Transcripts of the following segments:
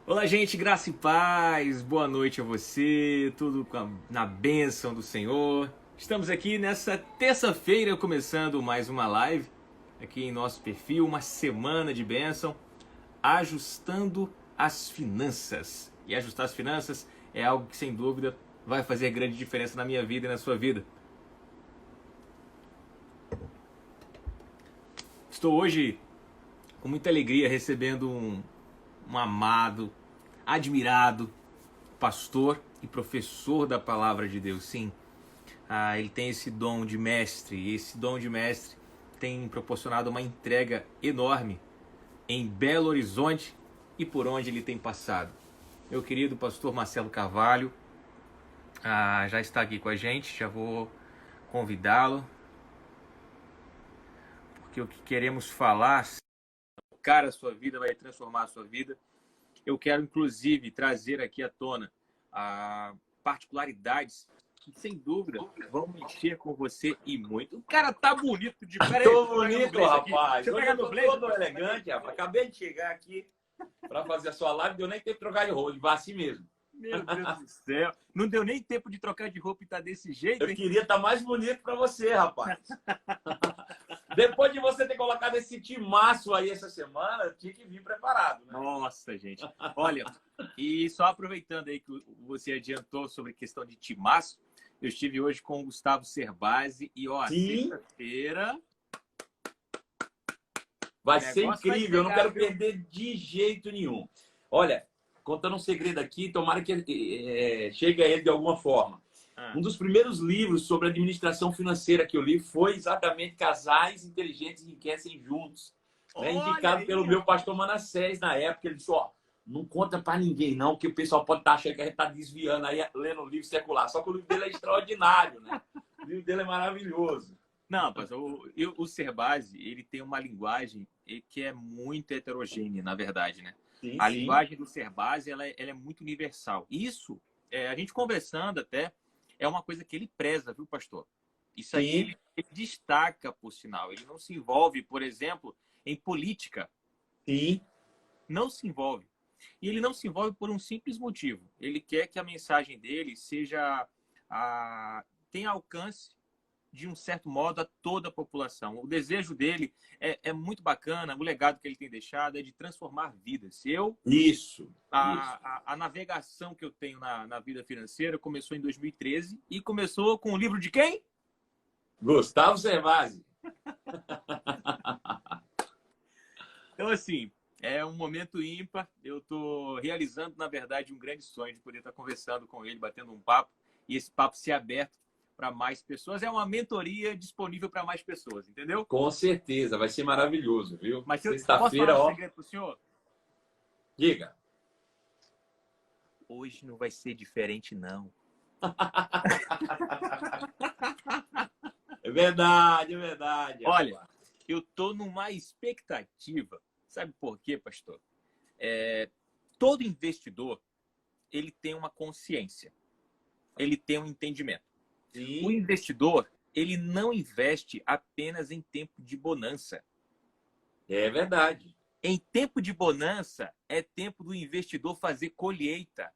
Olá, gente, graça e paz, boa noite a você, na bênção do Senhor. Estamos aqui nessa terça-feira, começando mais uma live, aqui em nosso perfil, uma semana de bênção, ajustando as finanças. E ajustar as finanças é algo que, sem dúvida, vai fazer grande diferença na minha vida e na sua vida. Estou hoje com muita alegria recebendo um amado, admirado pastor e professor da palavra de Deus. Sim, ele tem esse dom de mestre, e esse dom de mestre tem proporcionado uma entrega enorme em Belo Horizonte e por onde ele tem passado. Meu querido pastor Marcelo Carvalho já está aqui com a gente, já vou convidá-lo, porque o que queremos falar, cara, a sua vida, vai transformar a sua vida. Eu quero, inclusive, trazer aqui à tona particularidades que, sem dúvida, vão mexer com você e muito. O cara tá bonito de pé. Tô bonito, rapaz. Deixa eu Hoje pegar eu meu tô blazer. todo elegante, rapaz. Acabei de chegar aqui para fazer a sua live, deu nem tempo de trocar de roupa, vá assim mesmo. Meu Deus do céu. Não deu nem tempo de trocar de roupa e tá desse jeito, Eu hein? queria estar mais bonito para você, rapaz. Depois de você ter colocado esse timaço aí essa semana, eu tinha que vir preparado, né? Nossa, gente. Olha, e só aproveitando aí que você adiantou sobre a questão de timaço, eu estive hoje com o Gustavo Cerbasi e, ó, Sim. sexta-feira Vai o ser negócio vai incrível, eu não pegar, quero viu? perder de jeito nenhum. Olha, contando um segredo aqui, tomara que chegue a ele de alguma forma. Um dos primeiros livros sobre administração financeira que eu li foi exatamente Casais Inteligentes Enriquecem Juntos, né? Indicado aí, pelo meu pastor Manassés na época. Ele disse, ó, não conta para ninguém não, que o pessoal pode estar achando que a gente está desviando aí, lendo o livro secular. Só que o livro dele é extraordinário, né? O livro dele é maravilhoso. Não, mas o Cerbasi, ele tem uma linguagem que é muito heterogênea, na verdade, né? Sim, A sim. linguagem do Cerbasi, ela é muito universal. Isso, a gente conversando até, é uma coisa que ele preza, viu, pastor? Isso aí Sim. ele destaca, por sinal. Ele não se envolve, por exemplo, em política. Sim. Não se envolve. E ele não se envolve por um simples motivo. Ele quer que a mensagem dele tenha alcance de um certo modo, a toda a população. O desejo dele é muito bacana, o legado que ele tem deixado é de transformar vidas. Isso. A navegação que eu tenho na vida financeira começou em 2013 e começou com o livro de quem? Gustavo Cerbasi. Então, assim, é um momento ímpar. Eu estou realizando, na verdade, um grande sonho de poder estar conversando com ele, batendo um papo, e esse papo ser aberto para mais pessoas. É uma mentoria disponível para mais pessoas, entendeu? Com certeza, vai ser maravilhoso, viu? Mas eu posso Sexta-feira, falar um ó. segredo para o senhor? Diga. Hoje não vai ser diferente, não. É verdade, é verdade. Olha, Rapaz. eu tô numa expectativa. Sabe por quê, pastor? Todo investidor, ele tem uma consciência. Ele tem um entendimento. O Sim, investidor, ele não investe apenas em tempo de bonança. é verdade. Em tempo de bonança, é tempo do investidor fazer colheita.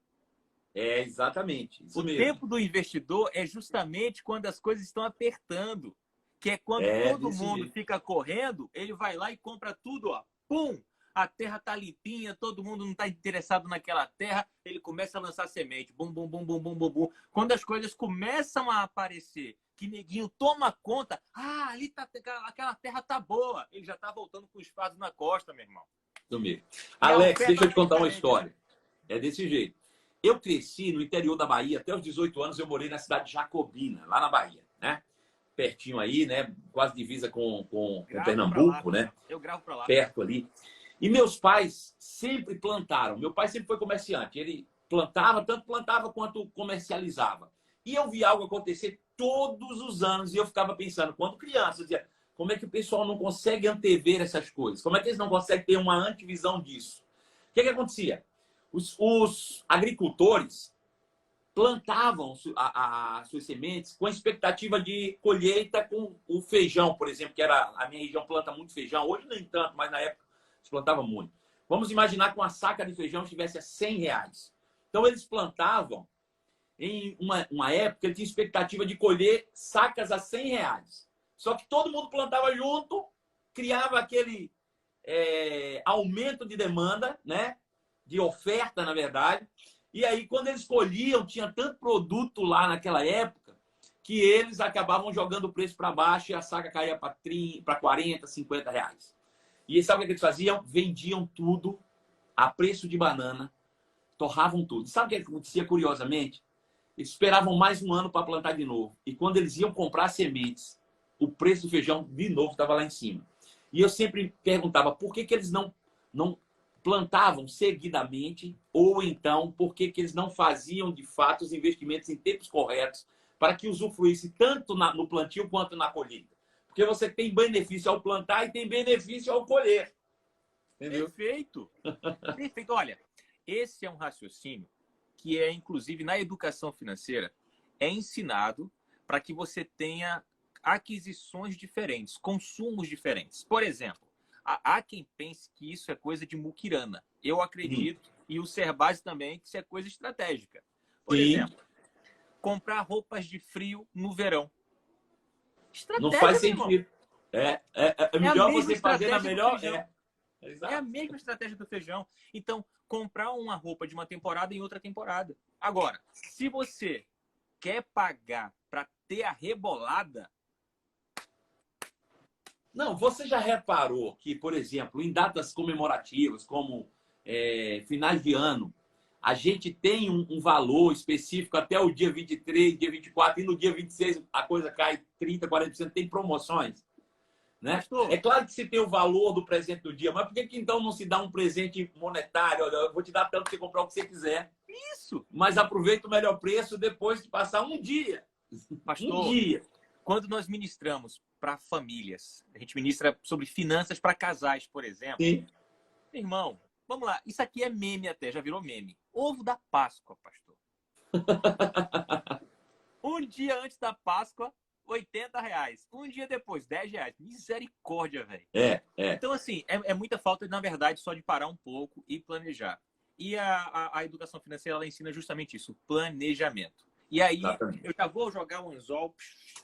É exatamente, isso O mesmo. tempo do investidor é justamente quando as coisas estão apertando. Que é quando É todo desse mundo jeito. fica correndo, ele vai lá e compra tudo, ó. Pum! A terra tá limpinha, todo mundo não está interessado naquela terra, ele começa a lançar semente. Bum, bum, bum, bum, bum, bum, bum. Quando as coisas começam a aparecer, que neguinho toma conta, ali tá, aquela terra tá boa. Ele já tá voltando com os fardos na costa, meu irmão. Isso mesmo. E a Alex, oferta deixa eu te tá contar uma diferente, né? história. É desse jeito. Eu cresci no interior da Bahia, até os 18 anos eu morei na cidade de Jacobina, lá na Bahia, né? Pertinho aí, né? Quase divisa com Gravo pra lá. Pernambuco, né? Eu gravo pra lá. Perto ali. E meus pais sempre plantaram. Meu pai sempre foi comerciante. Ele plantava, tanto plantava quanto comercializava. E eu vi algo acontecer todos os anos e eu ficava pensando, quando criança, eu dizia, como é que o pessoal não consegue antever essas coisas? Como é que eles não conseguem ter uma antevisão disso? O que acontecia? Os agricultores plantavam as suas sementes com a expectativa de colheita com o feijão, por exemplo, que era a minha região planta muito feijão. Hoje nem tanto, mas na época se plantava muito. Vamos imaginar que uma saca de feijão estivesse a R$ 100. Então, eles plantavam em uma época, ele tinha expectativa de colher sacas a R$ 100. Só que todo mundo plantava junto, criava aquele aumento de demanda, né? De oferta, na verdade. E aí, quando eles colhiam, tinha tanto produto lá naquela época que eles acabavam jogando o preço para baixo e a saca caía para R$ 40, R$ 50. E sabe o que eles faziam? Vendiam tudo a preço de banana, torravam tudo. Sabe o que acontecia curiosamente? Eles esperavam mais um ano para plantar de novo. E quando eles iam comprar sementes, o preço do feijão de novo estava lá em cima. E eu sempre perguntava por que eles não plantavam seguidamente, ou então por que eles não faziam de fato os investimentos em tempos corretos para que usufruísse tanto no plantio quanto na colheita. Porque você tem benefício ao plantar e tem benefício ao colher. Entendeu? Perfeito. Perfeito. Olha, esse é um raciocínio que é, inclusive, na educação financeira, é ensinado para que você tenha aquisições diferentes, consumos diferentes. Por exemplo, há quem pense que isso é coisa de muquirana. Eu acredito, e o Serbasi também, que isso é coisa estratégica. Por exemplo, comprar roupas de frio no verão. Estratégia, não faz sentido. É melhor você fazer na melhor... É a mesma estratégia do feijão. Então, comprar uma roupa de uma temporada em outra temporada. Agora, se você quer pagar para ter a rebolada... Não, você já reparou que, por exemplo, em datas comemorativas, como finais de ano, a gente tem um valor específico até o dia 23, dia 24, e no dia 26 a coisa cai 30%, 40%, tem promoções. Né? É claro que se tem o valor do presente do dia, mas por que então não se dá um presente monetário? Olha, eu vou te dar tanto para você comprar o que você quiser. Isso! Mas aproveita o melhor preço depois de passar um dia. Pastor, um dia. Quando nós ministramos para famílias, a gente ministra sobre finanças para casais, por exemplo. Sim. Irmão, vamos lá. Isso aqui é meme até, já virou meme. Ovo da Páscoa, pastor. Um dia antes da Páscoa, R$ 80. Um dia depois, R$ 10. Misericórdia, velho. Então, assim, é muita falta, na verdade, só de parar um pouco e planejar. E a educação financeira, ela ensina justamente isso, planejamento. E aí, exatamente, eu já vou jogar um anzol.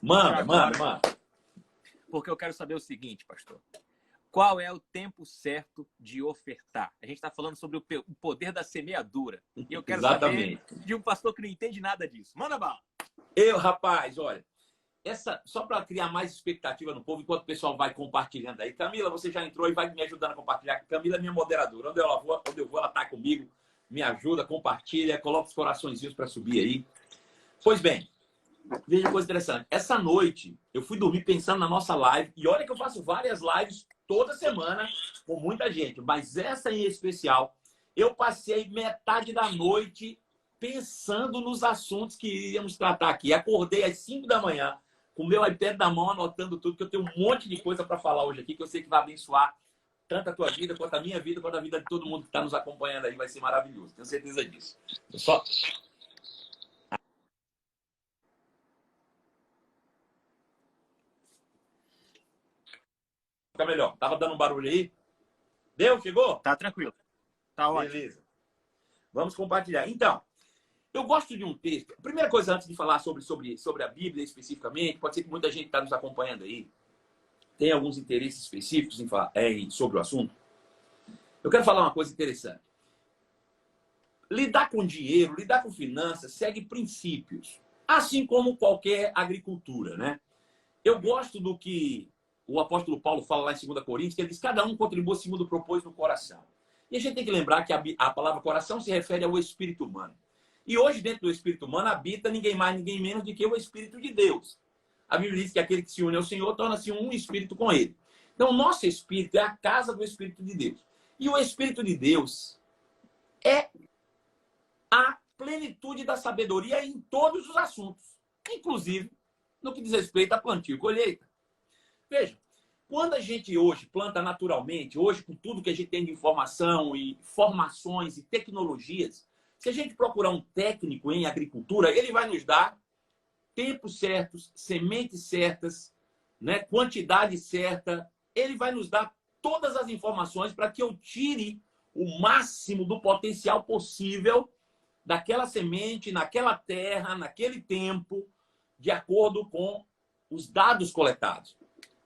Manda. Porque eu quero saber o seguinte, pastor. Qual é o tempo certo de ofertar? A gente está falando sobre o poder da semeadura. E eu quero saber de um pastor que não entende nada disso. Manda bala. Rapaz, olha. Só para criar mais expectativa no povo, enquanto o pessoal vai compartilhando aí. Camila, você já entrou e vai me ajudando a compartilhar. Camila é minha moderadora. Onde eu vou, ela está comigo. Me ajuda, compartilha, coloca os coraçõezinhos para subir aí. Pois bem, veja uma coisa interessante. Essa noite, eu fui dormir pensando na nossa live. E olha que eu faço várias lives toda semana com muita gente. Mas essa em especial, eu passei metade da noite pensando nos assuntos que iríamos tratar aqui. Acordei às 5 da manhã, com o meu iPad na mão, anotando tudo, que eu tenho um monte de coisa para falar hoje aqui, que eu sei que vai abençoar tanto a tua vida, quanto a minha vida, quanto a vida de todo mundo que está nos acompanhando aí. Vai ser maravilhoso, tenho certeza disso. Fica melhor. Tava dando um barulho aí? Deu? Chegou? Tá tranquilo. Tá ótimo. Beleza. Vamos compartilhar. Então, eu gosto de um texto. A primeira coisa, antes de falar sobre a Bíblia especificamente, pode ser que muita gente está nos acompanhando aí, tem alguns interesses específicos em falar sobre o assunto. Eu quero falar uma coisa interessante. Lidar com dinheiro, lidar com finanças, segue princípios. Assim como qualquer agricultura, né? Eu gosto do que o apóstolo Paulo fala lá em 2 Coríntios, que ele diz que cada um contribua segundo o propôs no coração. E a gente tem que lembrar que a palavra coração se refere ao espírito humano. E hoje, dentro do espírito humano, habita ninguém mais, ninguém menos do que o Espírito de Deus. A Bíblia diz que aquele que se une ao Senhor torna-se um espírito com ele. Então, o nosso espírito é a casa do Espírito de Deus. E o Espírito de Deus é a plenitude da sabedoria em todos os assuntos, inclusive no que diz respeito a plantio e colheita. Veja, quando a gente hoje planta naturalmente, hoje com tudo que a gente tem de informação e formações e tecnologias, se a gente procurar um técnico em agricultura, ele vai nos dar tempos certos, sementes certas, né, quantidade certa. Ele vai nos dar todas as informações para que eu tire o máximo do potencial possível daquela semente, naquela terra, naquele tempo, de acordo com os dados coletados.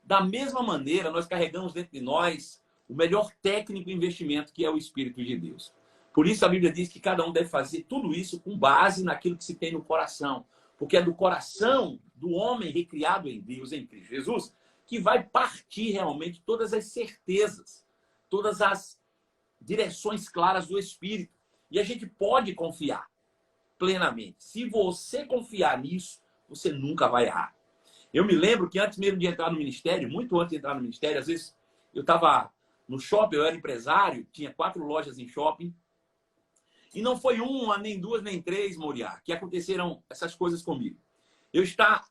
Da mesma maneira, nós carregamos dentro de nós o melhor técnico de investimento, que é o Espírito de Deus. Por isso a Bíblia diz que cada um deve fazer tudo isso com base naquilo que se tem no coração. Porque é do coração do homem recriado em Deus, em Cristo Jesus, que vai partir realmente todas as certezas, todas as direções claras do Espírito. E a gente pode confiar plenamente. Se você confiar nisso, você nunca vai errar. Eu me lembro que antes mesmo de entrar no ministério, muito antes de entrar no ministério, às vezes eu estava no shopping, eu era empresário, tinha 4 lojas em shopping, e não foi uma, nem duas, nem três, Moriá, que aconteceram essas coisas comigo. Eu estava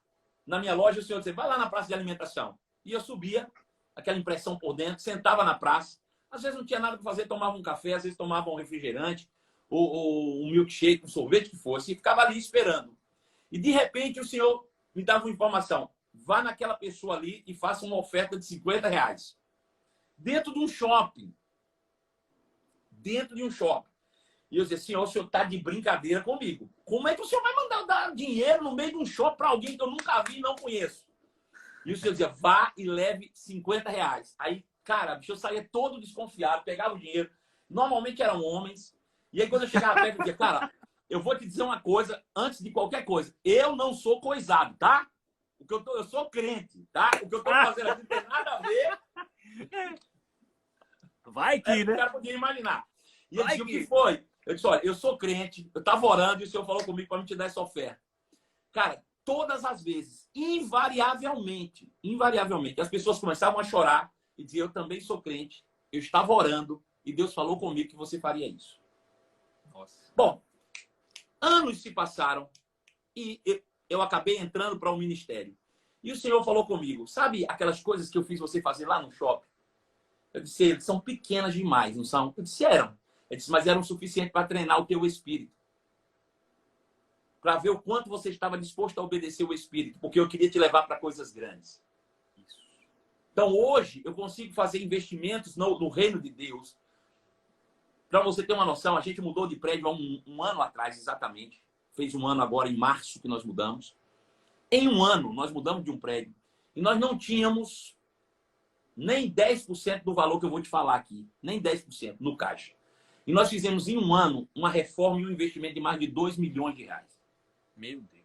na minha loja, o senhor disse, vai lá na praça de alimentação. E eu subia, aquela impressão por dentro, sentava na praça, às vezes não tinha nada para fazer, tomava um café, às vezes tomava um refrigerante, ou um milkshake, um sorvete que fosse, e ficava ali esperando. E de repente o senhor me dava uma informação, vá naquela pessoa ali e faça uma oferta de R$50. Dentro de um shopping. Dentro de um shopping. E eu dizia, senhor, o senhor está de brincadeira comigo. Como é que o senhor vai mandar dar dinheiro no meio de um shopping para alguém que eu nunca vi e não conheço? E o senhor dizia, vá e leve R$50. Aí, cara, bicho, eu saía todo desconfiado, pegava o dinheiro. Normalmente eram homens. E aí, quando eu chegava perto, eu dizia, cara, eu vou te dizer uma coisa antes de qualquer coisa. Eu não sou coisado, tá? Eu sou crente, tá? O que eu tô fazendo aqui não tem nada a ver. Vai que, né? O cara podia imaginar. E ele disse, o que foi? Eu disse, olha, eu sou crente, eu estava orando e o senhor falou comigo para me te dar essa oferta. Cara, todas as vezes, invariavelmente, as pessoas começavam a chorar e diziam, eu também sou crente, eu estava orando e Deus falou comigo que você faria isso. Nossa. Bom, anos se passaram e eu acabei entrando para o ministério. E o Senhor falou comigo, sabe aquelas coisas que eu fiz você fazer lá no shopping? Eu disse, são pequenas demais, não são? Eu disse, eram. Eu disse, mas eram suficientes para treinar o teu espírito. Para ver o quanto você estava disposto a obedecer o espírito. Porque eu queria te levar para coisas grandes. Então, hoje, eu consigo fazer investimentos no reino de Deus. Para você ter uma noção, a gente mudou de prédio há um ano atrás, exatamente. Fez um ano agora, em março, que nós mudamos. Em um ano, nós mudamos de um prédio. E nós não tínhamos nem 10% do valor que eu vou te falar aqui. Nem 10% no caixa. E nós fizemos em um ano uma reforma e um investimento de mais de R$2 milhões. Meu Deus.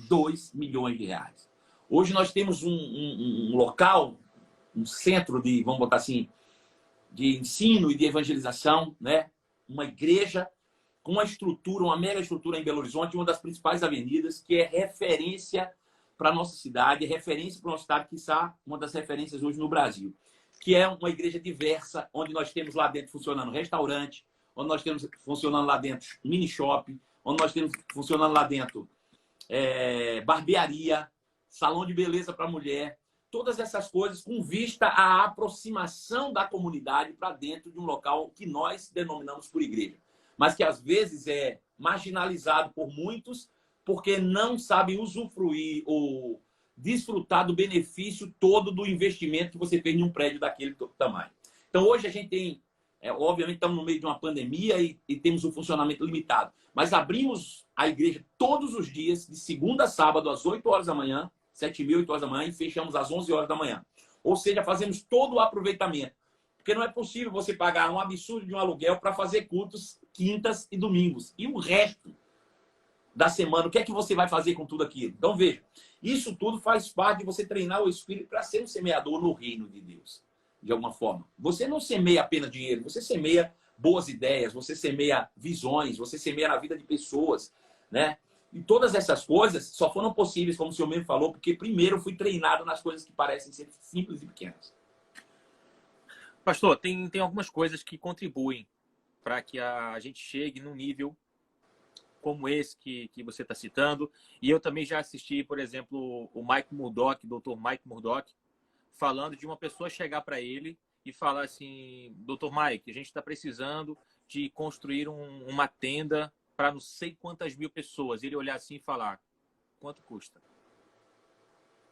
R$2 milhões. Hoje nós temos um local, um centro de, vamos botar assim, de ensino e de evangelização, né? Uma igreja com uma estrutura, uma mega estrutura em Belo Horizonte, uma das principais avenidas, que é referência para a nossa cidade, é referência para o nosso estado, que está uma das referências hoje no Brasil. Que é uma igreja diversa, onde nós temos lá dentro funcionando restaurante, onde nós temos funcionando lá dentro mini shopping, onde nós temos funcionando lá dentro barbearia, salão de beleza para mulher, todas essas coisas com vista à aproximação da comunidade para dentro de um local que nós denominamos por igreja, mas que às vezes é marginalizado por muitos porque não sabem usufruir ou desfrutar do benefício todo do investimento que você fez em um prédio daquele tamanho. Então, hoje a gente tem, obviamente, estamos no meio de uma pandemia e temos um funcionamento limitado, mas abrimos a igreja todos os dias, de segunda a sábado, às 8 horas da manhã, 7h30, 8 horas da manhã, e fechamos às 11 horas da manhã. Ou seja, fazemos todo o aproveitamento. Porque não é possível você pagar um absurdo de um aluguel para fazer cultos quintas e domingos. E o resto da semana, o que é que você vai fazer com tudo aquilo? Então, veja, isso tudo faz parte de você treinar o espírito para ser um semeador no reino de Deus, de alguma forma. Você não semeia apenas dinheiro, você semeia boas ideias, você semeia visões, você semeia na vida de pessoas, né? E todas essas coisas só foram possíveis, como o senhor mesmo falou, porque primeiro eu fui treinado nas coisas que parecem ser simples e pequenas. Pastor, tem algumas coisas que contribuem para que a gente chegue num nível como esse que você está citando. E eu também já assisti, por exemplo, o Mike Murdock, Dr. Mike Murdock, falando de uma pessoa chegar para ele e falar assim, Dr. Mike, a gente está precisando de construir uma tenda para não sei quantas mil pessoas. Ele olhar assim e falar, quanto custa?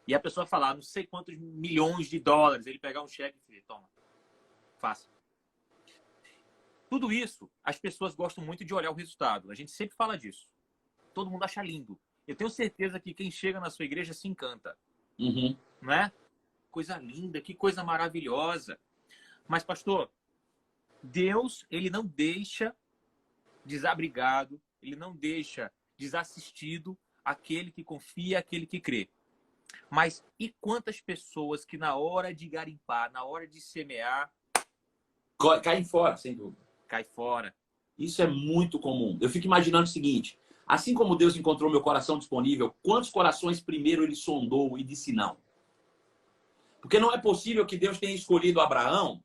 E a pessoa falar, não sei quantos milhões de dólares. Ele pegar um cheque e dizer, toma, faça. Tudo isso, as pessoas gostam muito de olhar o resultado. A gente sempre fala disso. Todo mundo acha lindo. Eu tenho certeza que quem chega na sua igreja se encanta. Uhum. Não é? Coisa linda, que coisa maravilhosa. Mas, pastor, Deus, ele não deixa desabrigado, ele não deixa desassistido aquele que confia, aquele que crê. Mas e quantas pessoas que na hora de garimpar, na hora de semear, Caem fora, sem dúvida. cai fora? Isso é muito comum. Eu fico imaginando o seguinte, assim como Deus encontrou meu coração disponível, quantos corações primeiro ele sondou e disse não? Porque não é possível que Deus tenha escolhido Abraão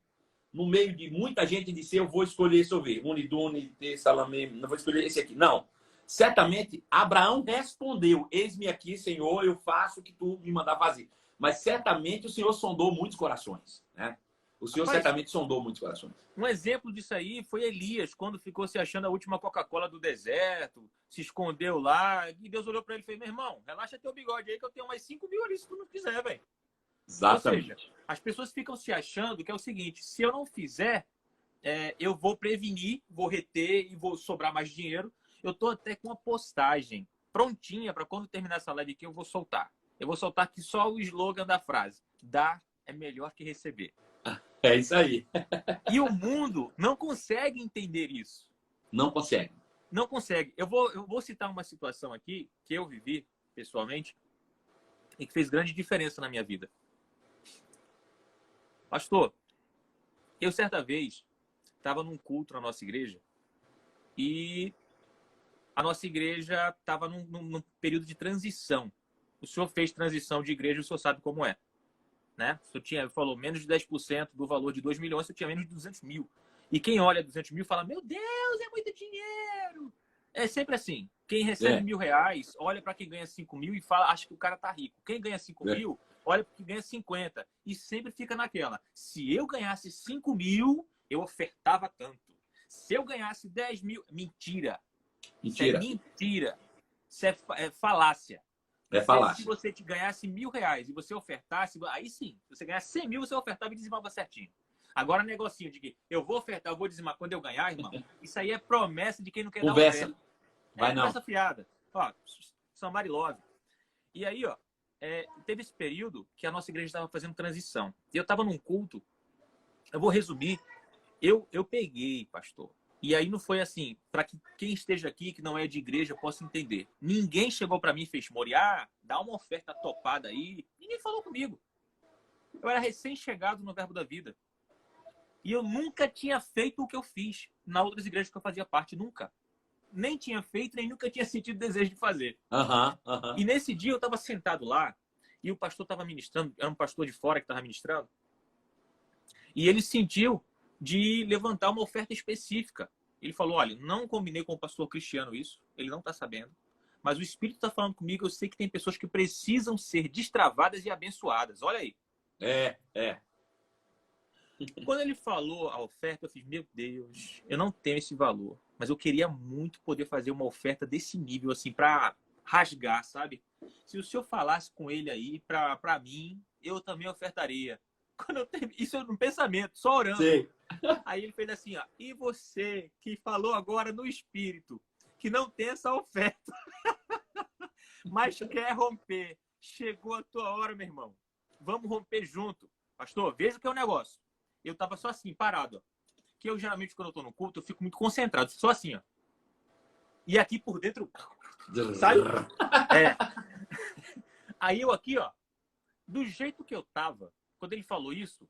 no meio de muita gente e disse, eu vou escolher esse ovelho, Unidune, Salamé, não vou escolher esse aqui. Não. Certamente, Abraão respondeu, eis-me aqui, Senhor, eu faço o que tu me mandar fazer. Mas certamente o Senhor sondou muitos corações, né? O Senhor certamente sondou muitos corações. Um exemplo disso aí foi Elias, quando ficou se achando a última Coca-Cola do deserto, se escondeu lá, e Deus olhou para ele e fez, meu irmão, relaxa teu bigode aí que eu tenho mais 5.000 ali se tu não quiser, velho. Exatamente. Ou seja, as pessoas ficam se achando que é o seguinte, se eu não fizer, eu vou prevenir, vou reter e vou sobrar mais dinheiro. Eu tô até com uma postagem prontinha para quando terminar essa live aqui eu vou soltar. Eu vou soltar aqui só o slogan da frase. Dar é melhor que receber. É isso aí. E o mundo não consegue entender isso. Não consegue. Não consegue. Eu vou citar uma situação aqui que eu vivi pessoalmente e que fez grande diferença na minha vida. Pastor, eu certa vez estava num culto na nossa igreja e a nossa igreja estava num período de transição. O senhor fez transição de igreja, o senhor sabe como é. Né? O senhor falou menos de 10% do valor de 2 milhões, o senhor tinha menos de 200 mil. E quem olha 200 mil fala, meu Deus, é muito dinheiro. É sempre assim. Quem recebe R$1.000, olha para quem ganha 5 mil e fala, acha que o cara tá rico. Quem ganha 5 mil, olha para quem ganha 50. E sempre fica naquela. Se eu ganhasse 5 mil, eu ofertava tanto. Se eu ganhasse 10 mil... Mentira. Isso é mentira. Isso é falácia. Se você te ganhasse R$1.000 e você ofertasse, aí sim. Se você ganhasse 100 mil, você ofertava e dizimava certinho. Agora, negocinho de que eu vou ofertar, eu vou dizimar quando eu ganhar, irmão. Isso aí é promessa de quem não quer conversa. Dar oferta. Vai não. Conversa fiada. Ó, somebody love. E aí, ó, teve esse período que a nossa igreja estava fazendo transição. E eu estava num culto, eu vou resumir, eu peguei, pastor. E aí não foi assim, para que quem esteja aqui, que não é de igreja, possa entender. Ninguém chegou para mim e fez, Moriá, dá uma oferta topada aí. Ninguém falou comigo. Eu era recém-chegado no Verbo da Vida. E eu nunca tinha feito o que eu fiz na outras igrejas que eu fazia parte. Nunca. Nem tinha feito, nem nunca tinha sentido desejo de fazer. E nesse dia eu estava sentado lá e o pastor estava ministrando, era um pastor de fora que estava ministrando. E ele sentiu de levantar uma oferta específica. Ele falou, olha, não combinei com o pastor Cristiano isso, ele não está sabendo, mas o Espírito está falando comigo, eu sei que tem pessoas que precisam ser destravadas e abençoadas. Olha aí. Quando ele falou a oferta, eu fiz, meu Deus, eu não tenho esse valor, mas eu queria muito poder fazer uma oferta desse nível, assim, para rasgar, sabe? Se o senhor falasse com ele aí, para mim, eu também ofertaria. Quando eu termino, isso no pensamento, só orando. Sim. Aí ele fez assim, ó, e você que falou agora no Espírito, que não tem essa oferta, mas quer romper, chegou a tua hora, meu irmão. Vamos romper junto. Pastor, veja o que é o negócio. Eu tava só assim, parado, ó. Que eu geralmente, quando eu tô no culto, eu fico muito concentrado, só assim, ó. E aqui por dentro, sabe? Aí eu aqui, ó, do jeito que eu tava, quando ele falou isso,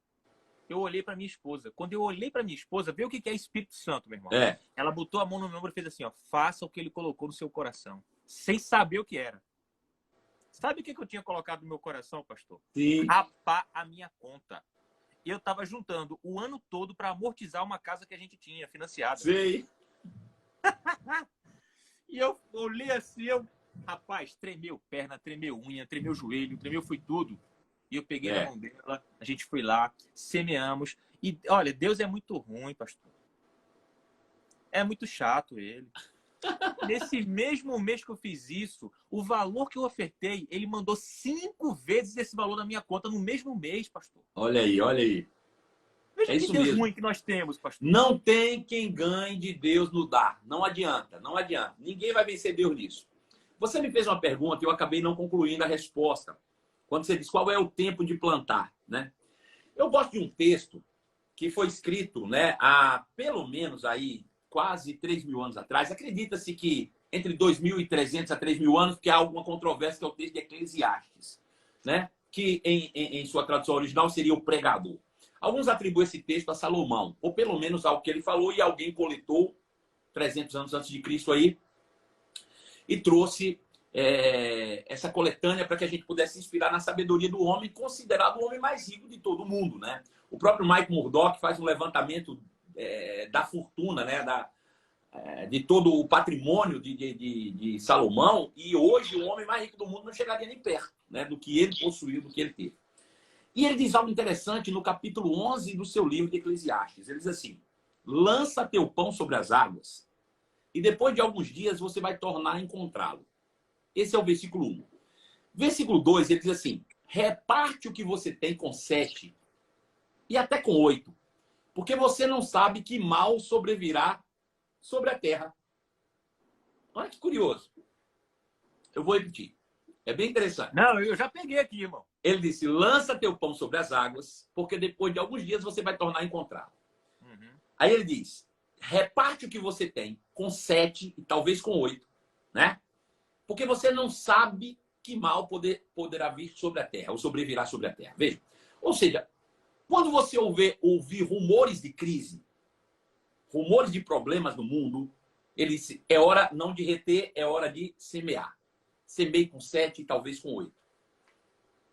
eu olhei para minha esposa. Quando eu olhei para minha esposa, vê o que é Espírito Santo, meu irmão. Ela botou a mão no meu ombro e fez assim, ó, faça o que ele colocou no seu coração, sem saber o que era. Sabe o que eu tinha colocado no meu coração, pastor? Sim. A minha conta. Eu tava juntando o ano todo para amortizar uma casa que a gente tinha financiada. Sim. E eu olhei assim, rapaz, tremeu perna, tremeu unha, tremeu joelho, tremeu foi tudo. E eu peguei na mão dela, a gente foi lá, semeamos. E olha, Deus é muito ruim, pastor. É muito chato ele. Nesse mesmo mês que eu fiz isso, o valor que eu ofertei, ele mandou 5 vezes esse valor na minha conta no mesmo mês, pastor. Olha aí, olha aí. Veja É que isso Deus mesmo. ruim que nós temos, pastor. Não tem quem ganhe de Deus no dar. Não adianta, não adianta. Ninguém vai vencer Deus nisso. Você me fez uma pergunta e eu acabei não concluindo a resposta. Quando você diz qual é o tempo de plantar, né? Eu gosto de um texto que foi escrito, né, há pelo menos aí quase 3.000 anos atrás. Acredita-se que entre 2.300 a 3.000 anos, que há alguma controvérsia, que é o texto de Eclesiastes, né? Que em sua tradução original seria o pregador. Alguns atribuem esse texto a Salomão, ou pelo menos ao que ele falou, e alguém coletou 300 anos antes de Cristo aí e trouxe essa coletânea para que a gente pudesse inspirar na sabedoria do homem, considerado o homem mais rico de todo o mundo, né? O próprio Mike Murdock faz um levantamento da fortuna, né? De todo o patrimônio de Salomão, e hoje o homem mais rico do mundo não chegaria nem perto, né? Do que ele possuiu, do que ele teve. E ele diz algo interessante no capítulo 11 do seu livro de Eclesiastes. Ele diz assim: lança teu pão sobre as águas, e depois de alguns dias você vai tornar a encontrá-lo. Esse é o versículo 1. Versículo 2, ele diz assim: reparte o que você tem com 7 e até com 8, porque você não sabe que mal sobrevirá sobre a terra. Olha que curioso. Eu vou repetir. É bem interessante. Não, eu já peguei aqui, irmão. Ele disse: lança teu pão sobre as águas, porque depois de alguns dias você vai tornar a encontrá-lo. Uhum. Aí ele diz: reparte o que você tem com 7 e talvez com 8, né? Porque você não sabe que mal poderá vir sobre a terra, ou sobrevirá sobre a terra. Veja. Ou seja, quando você ouvir rumores de crise, rumores de problemas no mundo, ele disse: é hora não de reter, é hora de semear. Semeie com 7 e talvez com 8.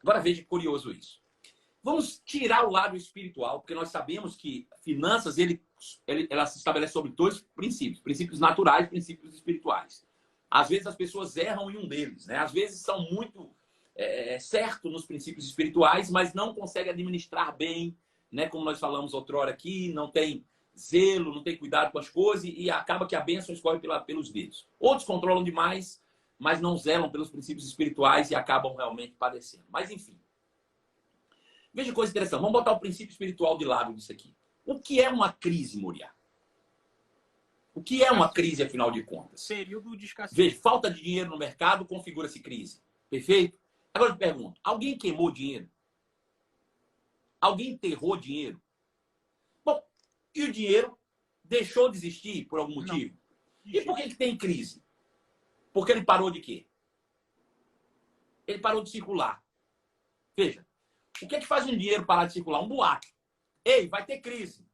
Agora veja que curioso isso. Vamos tirar o lado espiritual, porque nós sabemos que finanças, ela se estabelece sobre dois princípios. Princípios naturais e princípios espirituais. Às vezes as pessoas erram em um deles, né? Às vezes são muito certos nos princípios espirituais, mas não conseguem administrar bem, né? Como nós falamos outrora aqui, não tem zelo, não tem cuidado com as coisas e acaba que a bênção escorre pelos dedos. Outros controlam demais, mas não zelam pelos princípios espirituais e acabam realmente padecendo. Mas, enfim. Veja coisa interessante. Vamos botar o princípio espiritual de lado disso aqui. O que é uma crise, Moriá? O que é uma crise, afinal de contas? Período de escassez. Veja, falta de dinheiro no mercado configura-se crise. Perfeito? Agora eu te pergunto, alguém queimou dinheiro? Alguém enterrou dinheiro? Bom, e o dinheiro deixou de existir por algum motivo? Não. E por que tem crise? Porque ele parou de quê? Ele parou de circular. Veja, o que é que faz um dinheiro parar de circular? Um boato. Ei, vai ter crise.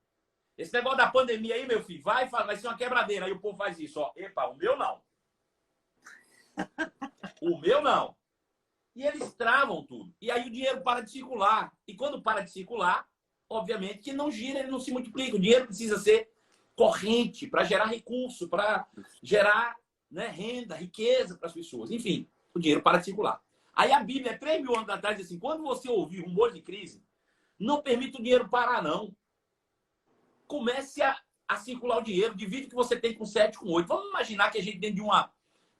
Esse negócio da pandemia aí, meu filho, vai ser uma quebradeira. Aí o povo faz isso, ó. Epa, o meu não. O meu não. E eles travam tudo. E aí o dinheiro para de circular. E quando para de circular, obviamente que não gira, ele não se multiplica. O dinheiro precisa ser corrente para gerar recurso, para gerar, né, renda, riqueza para as pessoas. Enfim, o dinheiro para de circular. Aí a Bíblia, 3.000 anos atrás, diz assim: quando você ouvir rumor de crise, não permita o dinheiro parar, não. Comece a circular o dinheiro, divide o que você tem com 7, com 8. Vamos imaginar que a gente, dentro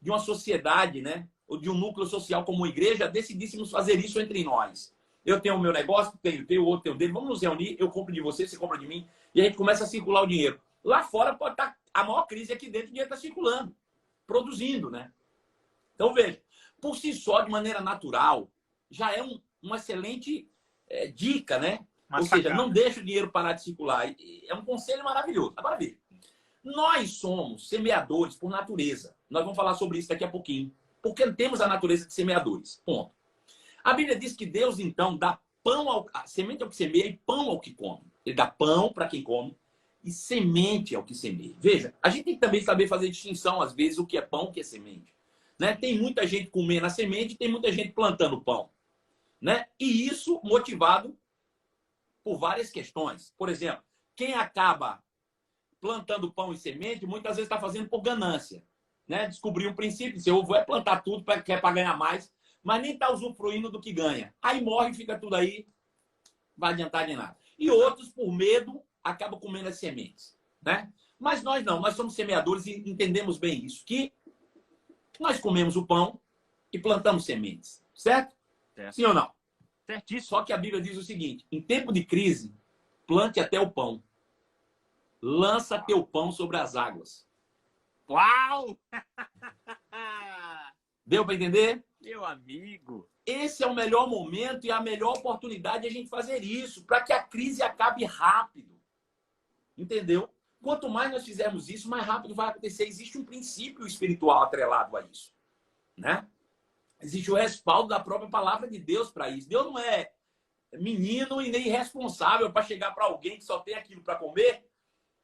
de uma sociedade, né, ou de um núcleo social como uma igreja, decidíssemos fazer isso entre nós. Eu tenho o meu negócio, tenho o outro, tenho o dele, vamos nos reunir, eu compro de você, você compra de mim, e a gente começa a circular o dinheiro. Lá fora pode estar a maior crise, aqui dentro o dinheiro está circulando, produzindo, né? Então, veja, por si só, de maneira natural, já é uma excelente dica, né? Ou seja, não deixa o dinheiro parar de circular. É um conselho maravilhoso. Agora, veja, nós somos semeadores por natureza. Nós vamos falar sobre isso daqui a pouquinho. Porque temos a natureza de semeadores. Ponto. A Bíblia diz que Deus, então, dá pão semente ao que semeia e pão ao que come. Ele dá pão para quem come e semente ao que semeia. Veja, a gente tem que também saber fazer distinção, às vezes, o que é pão e o que é semente. Né? Tem muita gente comendo a semente e tem muita gente plantando pão. Né? E isso motivado por várias questões. Por exemplo, quem acaba plantando pão e semente, muitas vezes está fazendo por ganância. Né? Descobriu um princípio, eu vou plantar tudo para ganhar mais, mas nem está usufruindo do que ganha. Aí morre, fica tudo aí, vai adiantar de nada. E outros, por medo, acabam comendo as sementes. Né? Mas nós não, nós somos semeadores e entendemos bem isso, que nós comemos o pão e plantamos sementes. Certo? Sim ou não? Certíssimo. Só que a Bíblia diz o seguinte: em tempo de crise, plante até o pão. Lança teu pão sobre as águas. Uau! Deu para entender? Meu amigo. Esse é o melhor momento e a melhor oportunidade de a gente fazer isso, para que a crise acabe rápido. Entendeu? Quanto mais nós fizermos isso, mais rápido vai acontecer. Existe um princípio espiritual atrelado a isso, né? Existe o respaldo da própria palavra de Deus para isso. Deus não é menino e nem irresponsável para chegar para alguém que só tem aquilo para comer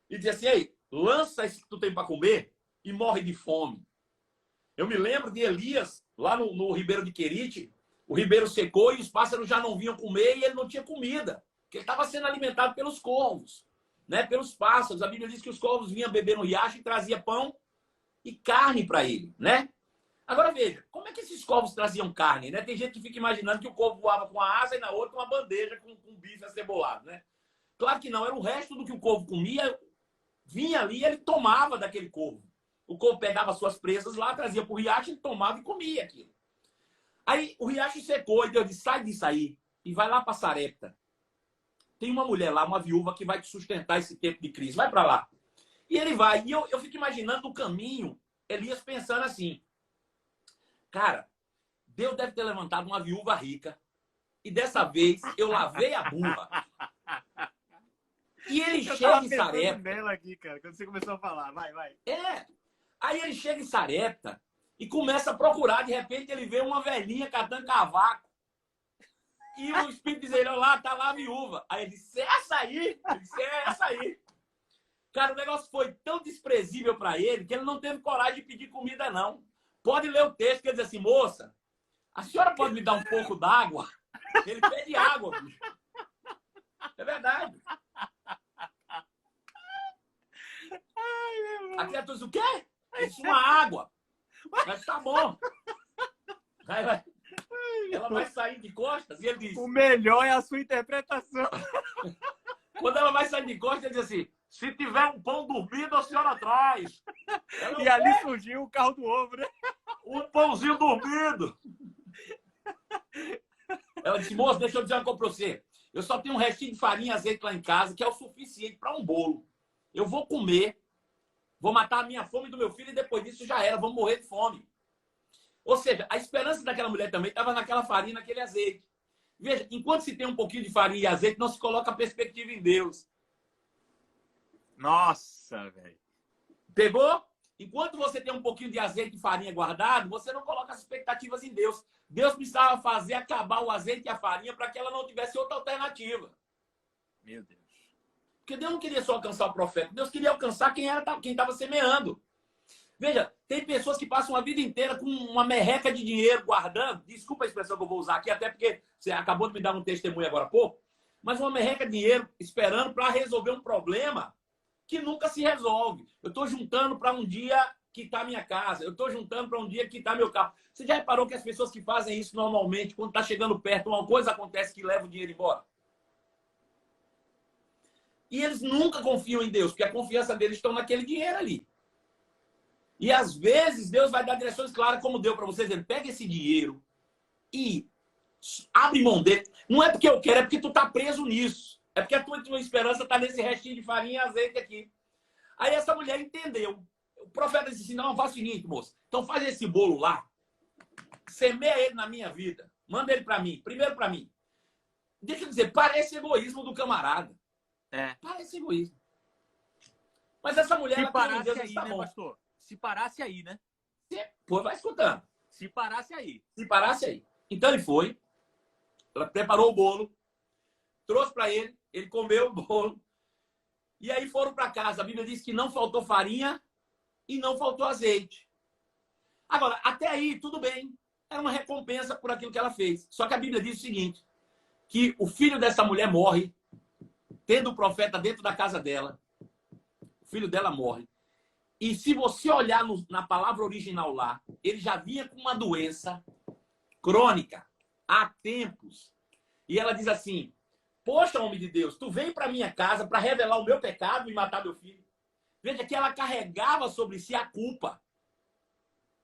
e dizer assim: ei, lança isso que tu tem para comer e morre de fome. Eu me lembro de Elias, lá no Ribeiro de Querite. O ribeiro secou e os pássaros já não vinham comer e ele não tinha comida, porque ele estava sendo alimentado pelos corvos, né? Pelos pássaros. A Bíblia diz que os corvos vinham beber no riacho e trazia pão e carne para ele, né? Agora veja, como é que esses corvos traziam carne, né? Tem gente que fica imaginando que o corvo voava com a asa e na outra uma bandeja com bife acebolado, né? Claro que não, era o resto do que o corvo comia, vinha ali e ele tomava daquele corvo. O corvo pegava suas presas lá, trazia para o riacho, ele tomava e comia aquilo. Aí o riacho secou e Deus disse: sai disso aí e vai lá para Sarepta. Tem uma mulher lá, uma viúva, que vai te sustentar esse tempo de crise. Vai para lá. E ele vai. E eu fico imaginando no caminho, Elias pensando assim: cara, Deus deve ter levantado uma viúva rica. E dessa vez eu lavei a burra. E ele chega em Sarepta. Nela aqui, cara, quando você começou a falar. Vai. Aí ele chega em Sarepta e começa a procurar. De repente ele vê uma velhinha catando cavaco. E o Espírito diz: olha lá, tá lá a viúva. Aí ele disse: é essa aí? Ele disse: é essa aí. Cara, o negócio foi tão desprezível para ele que ele não teve coragem de pedir comida, não. Pode ler o texto que ele diz assim: moça, a senhora pode me dar um pouco d'água? Ele pede água, bicho. É verdade. A criatura diz: o quê? Isso é uma água. Mas tá bom. Vai. Ela vai sair de costas e ele diz: o melhor é a sua interpretação. Quando ela vai sair de costas, ele diz assim: se tiver um pão dormido, a senhora traz. E ali surgiu o carro do ovo, né? Um pãozinho dormido. Ela disse: moço, deixa eu dizer uma coisa pra você. Eu só tenho um restinho de farinha e azeite lá em casa, que é o suficiente para um bolo. Eu vou comer, vou matar a minha fome e do meu filho e depois disso já era, vamos morrer de fome. Ou seja, a esperança daquela mulher também estava naquela farinha, naquele azeite. Veja, enquanto se tem um pouquinho de farinha e azeite, não se coloca a perspectiva em Deus. Nossa, velho. Pegou? Enquanto você tem um pouquinho de azeite e farinha guardado, você não coloca as expectativas em Deus. Deus precisava fazer acabar o azeite e a farinha para que ela não tivesse outra alternativa. Meu Deus. Porque Deus não queria só alcançar o profeta. Deus queria alcançar quem estava semeando. Veja, tem pessoas que passam a vida inteira com uma merreca de dinheiro guardando. Desculpa a expressão que eu vou usar aqui, até porque você acabou de me dar um testemunho agora há pouco. Mas uma merreca de dinheiro esperando para resolver um problema que nunca se resolve. Eu estou juntando para um dia quitar minha casa. Eu estou juntando para um dia quitar meu carro. Você já reparou que as pessoas que fazem isso normalmente, quando está chegando perto, uma coisa acontece que leva o dinheiro embora? E eles nunca confiam em Deus, porque a confiança deles está naquele dinheiro ali. E às vezes Deus vai dar direções claras, como deu para vocês. Ele pega esse dinheiro e abre mão dele. Não é porque eu quero, é porque tu tá preso nisso. É porque a tua esperança tá nesse restinho de farinha e azeite aqui. Aí essa mulher entendeu. O profeta disse assim: não, faz o seguinte, moça. Então faz esse bolo lá. Semeia ele na minha vida. Manda ele para mim. Primeiro para mim. Deixa eu dizer, parece egoísmo do camarada. É. Parece egoísmo. Mas essa mulher... Se ela parasse Deus, aí, tá, né, pastor? Se parasse aí, né? Pô, vai escutando. Se parasse aí. Se parasse aí. Então ele foi. Ela preparou o bolo. Trouxe para ele. Ele comeu o bolo. E aí foram para casa. A Bíblia diz que não faltou farinha e não faltou azeite. Agora, até aí, tudo bem. Era uma recompensa por aquilo que ela fez. Só que a Bíblia diz o seguinte, que o filho dessa mulher morre, tendo o profeta dentro da casa dela. O filho dela morre. E se você olhar na palavra original lá, ele já vinha com uma doença crônica há tempos. E ela diz assim: poxa, homem de Deus, tu veio para minha casa para revelar o meu pecado e matar meu filho. Veja que ela carregava sobre si a culpa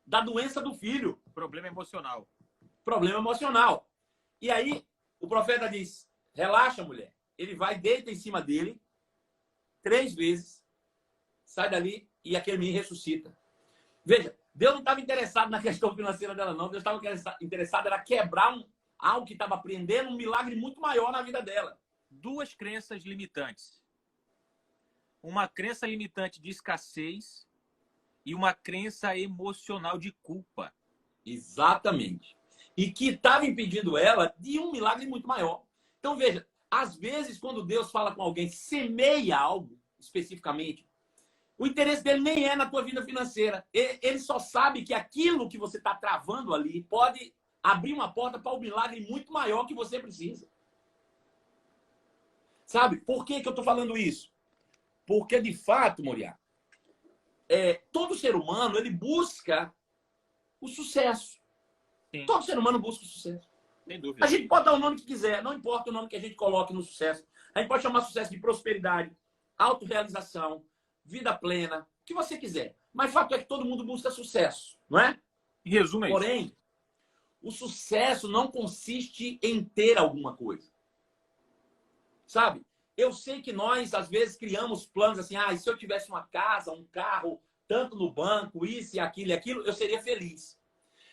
da doença do filho. Problema emocional. Problema emocional. E aí o profeta diz: relaxa, mulher. ele vai, deita em cima dele 3 vezes, sai dali e aquele menino ressuscita. Veja, Deus não estava interessado na questão financeira dela, não. Deus estava interessado era quebrar algo que estava aprendendo, um milagre muito maior na vida dela. 2 crenças limitantes. Uma crença limitante de escassez e uma crença emocional de culpa. Exatamente. E que estava impedindo ela de um milagre muito maior. Então, veja, às vezes, quando Deus fala com alguém, semeia algo especificamente, o interesse dele nem é na tua vida financeira. Ele só sabe que aquilo que você está travando ali pode abrir uma porta para um milagre muito maior que você precisa. Sabe? Por que eu estou falando isso? Porque, de fato, Moriá, todo ser humano, ele busca o sucesso. Sim. Todo ser humano busca o sucesso. Sem dúvida. A gente pode dar o nome que quiser, não importa o nome que a gente coloque no sucesso. A gente pode chamar sucesso de prosperidade, autorrealização, vida plena, o que você quiser. Mas o fato é que todo mundo busca sucesso, não é? Em resumo, é isso. Porém, o sucesso não consiste em ter alguma coisa. Sabe? Eu sei que nós, às vezes, criamos planos assim, e se eu tivesse uma casa, um carro, tanto no banco, isso e aquilo, eu seria feliz.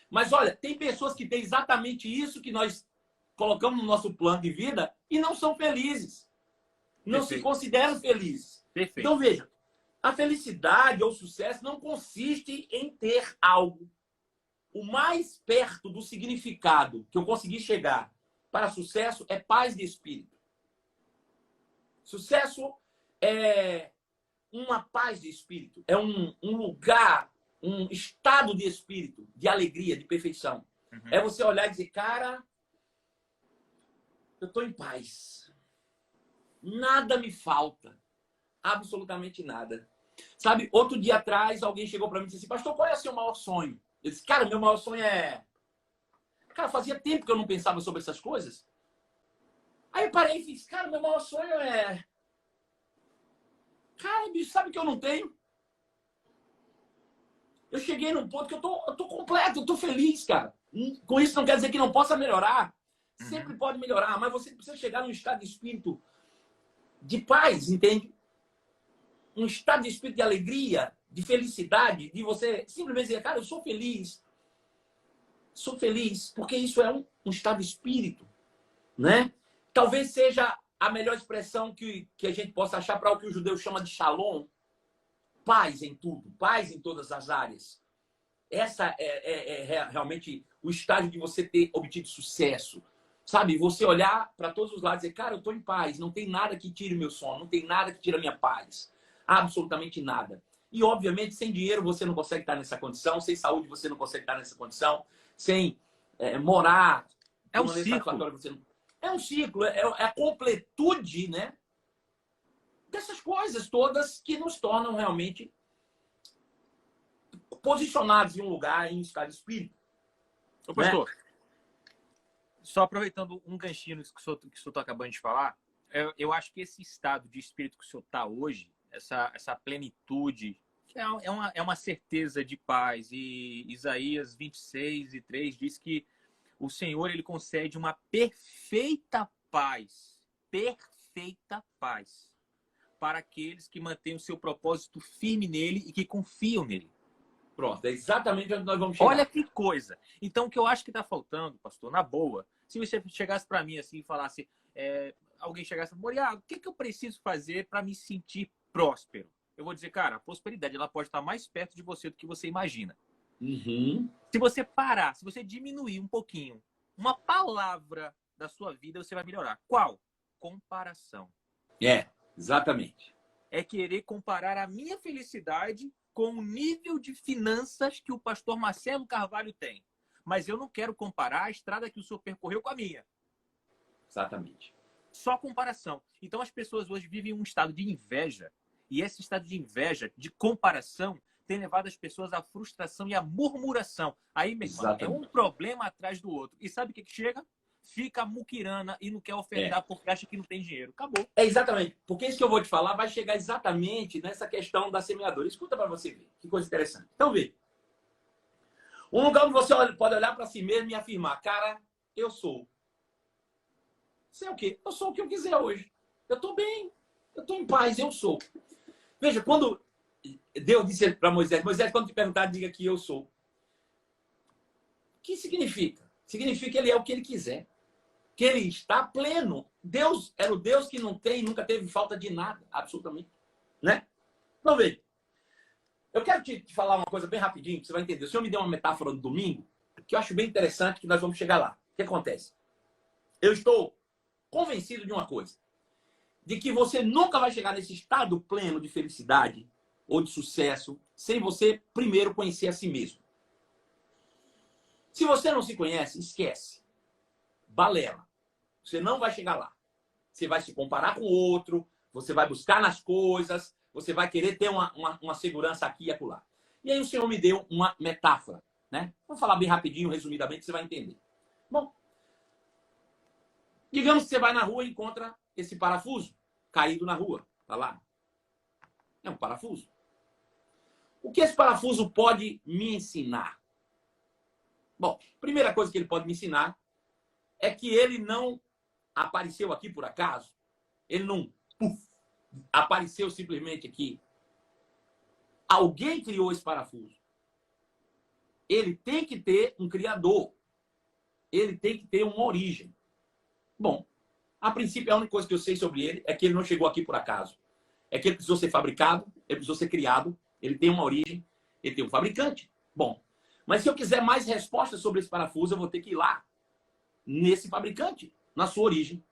Mas, olha, tem pessoas que têm exatamente isso que nós colocamos no nosso plano de vida e não são felizes. Não Perfeito. se consideram felizes. Perfeito. Então, veja, a felicidade ou sucesso não consiste em ter algo. O mais perto do significado que eu consegui chegar para sucesso é paz de espírito. Sucesso é uma paz de espírito, é um lugar, um estado de espírito, de alegria, de perfeição. Uhum. É você olhar e dizer, cara, eu estou em paz. Nada me falta. Absolutamente nada. Sabe, outro dia atrás, alguém chegou para mim e disse assim, pastor, qual é o seu maior sonho? Eu disse, cara, meu maior sonho é... Cara, fazia tempo que eu não pensava sobre essas coisas. Aí eu parei e fiz, cara, meu maior sonho é... Cara, bicho, sabe que eu não tenho? Eu cheguei num ponto que eu tô completo, eu tô feliz, cara. Com isso não quer dizer que não possa melhorar. Sempre pode melhorar, mas você precisa chegar num estado de espírito de paz, entende? Um estado de espírito de alegria, de felicidade, de você simplesmente dizer, cara, eu sou feliz. Sou feliz, porque isso é um estado de espírito, né? Talvez seja a melhor expressão que a gente possa achar para o que o judeu chama de shalom. Paz em tudo, paz em todas as áreas. Essa é realmente o estágio de você ter obtido sucesso. Sabe? Você olhar para todos os lados e dizer, cara, eu estou em paz, não tem nada que tire meu sono, não tem nada que tire a minha paz. Absolutamente nada. E, obviamente, sem dinheiro você não consegue estar nessa condição, sem saúde você não consegue estar nessa condição, sem morar... É um ciclo. Você não... É um ciclo, é a completude, né? Dessas coisas todas que nos tornam realmente posicionados em um lugar, em um estado de espírito. Ô, pastor, só aproveitando um ganchinho que o senhor está acabando de falar, eu acho que esse estado de espírito que o senhor está hoje, essa plenitude, que é uma certeza de paz, e Isaías 26:3 diz que o Senhor, ele concede uma perfeita paz para aqueles que mantêm o seu propósito firme nele e que confiam nele. Pronto, é exatamente onde nós vamos chegar. Olha que coisa. Então, o que eu acho que está faltando, pastor, na boa, se você chegasse para mim assim e falasse, alguém chegasse e falasse, Moriá, o que eu preciso fazer para me sentir próspero? Eu vou dizer, cara, a prosperidade ela pode estar mais perto de você do que você imagina. Uhum. Se você parar, se você diminuir um pouquinho, uma palavra da sua vida, você vai melhorar. Qual? Comparação. Exatamente. É querer comparar a minha felicidade com o nível de finanças que o pastor Marcelo Carvalho tem. Mas eu não quero comparar a estrada que o senhor percorreu com a minha. Exatamente. Só comparação. Então as pessoas hoje vivem um estado de inveja. E esse estado de inveja, de comparação, tem levado as pessoas à frustração e à murmuração. Aí, meu irmão, é um problema atrás do outro. E sabe o que chega? Fica muquirana e não quer ofertar porque acha que não tem dinheiro. Acabou. Exatamente. Porque isso que eu vou te falar vai chegar exatamente nessa questão da semeadora. Escuta para você ver. Que coisa interessante. Então, vê. Um lugar onde você pode olhar para si mesmo e afirmar, cara, eu sou. Você é o quê? Eu sou o que eu quiser hoje. Eu estou bem. Eu estou em paz, eu sou. Veja, quando Deus disse para Moisés, Moisés, quando te perguntar, diga que eu sou. O que significa? Significa que ele é o que ele quiser. Que ele está pleno. Deus era o Deus que não tem, nunca teve falta de nada, absolutamente. Né? Então, veja. Eu quero te falar uma coisa bem rapidinho, que você vai entender. O Senhor me deu uma metáfora no domingo, que eu acho bem interessante, que nós vamos chegar lá. O que acontece? Eu estou convencido de uma coisa. De que você nunca vai chegar nesse estado pleno de felicidade ou de sucesso sem você primeiro conhecer a si mesmo. Se você não se conhece, esquece. Balela. Você não vai chegar lá. Você vai se comparar com o outro, você vai buscar nas coisas, você vai querer ter uma segurança aqui e acolá. E aí o Senhor me deu uma metáfora, né? Vou falar bem rapidinho, resumidamente, você vai entender. Bom, digamos que você vai na rua e encontra esse parafuso caído na rua. Tá lá. É um parafuso. O que esse parafuso pode me ensinar? Bom, primeira coisa que ele pode me ensinar é que ele não apareceu aqui por acaso. Ele não apareceu simplesmente aqui. Alguém criou esse parafuso. Ele tem que ter um criador. Ele tem que ter uma origem. Bom, a princípio, a única coisa que eu sei sobre ele é que ele não chegou aqui por acaso. É que ele precisou ser fabricado, ele precisou ser criado, ele tem uma origem, ele tem um fabricante. Bom, mas se eu quiser mais respostas sobre esse parafuso, eu vou ter que ir lá, nesse fabricante, na sua origem,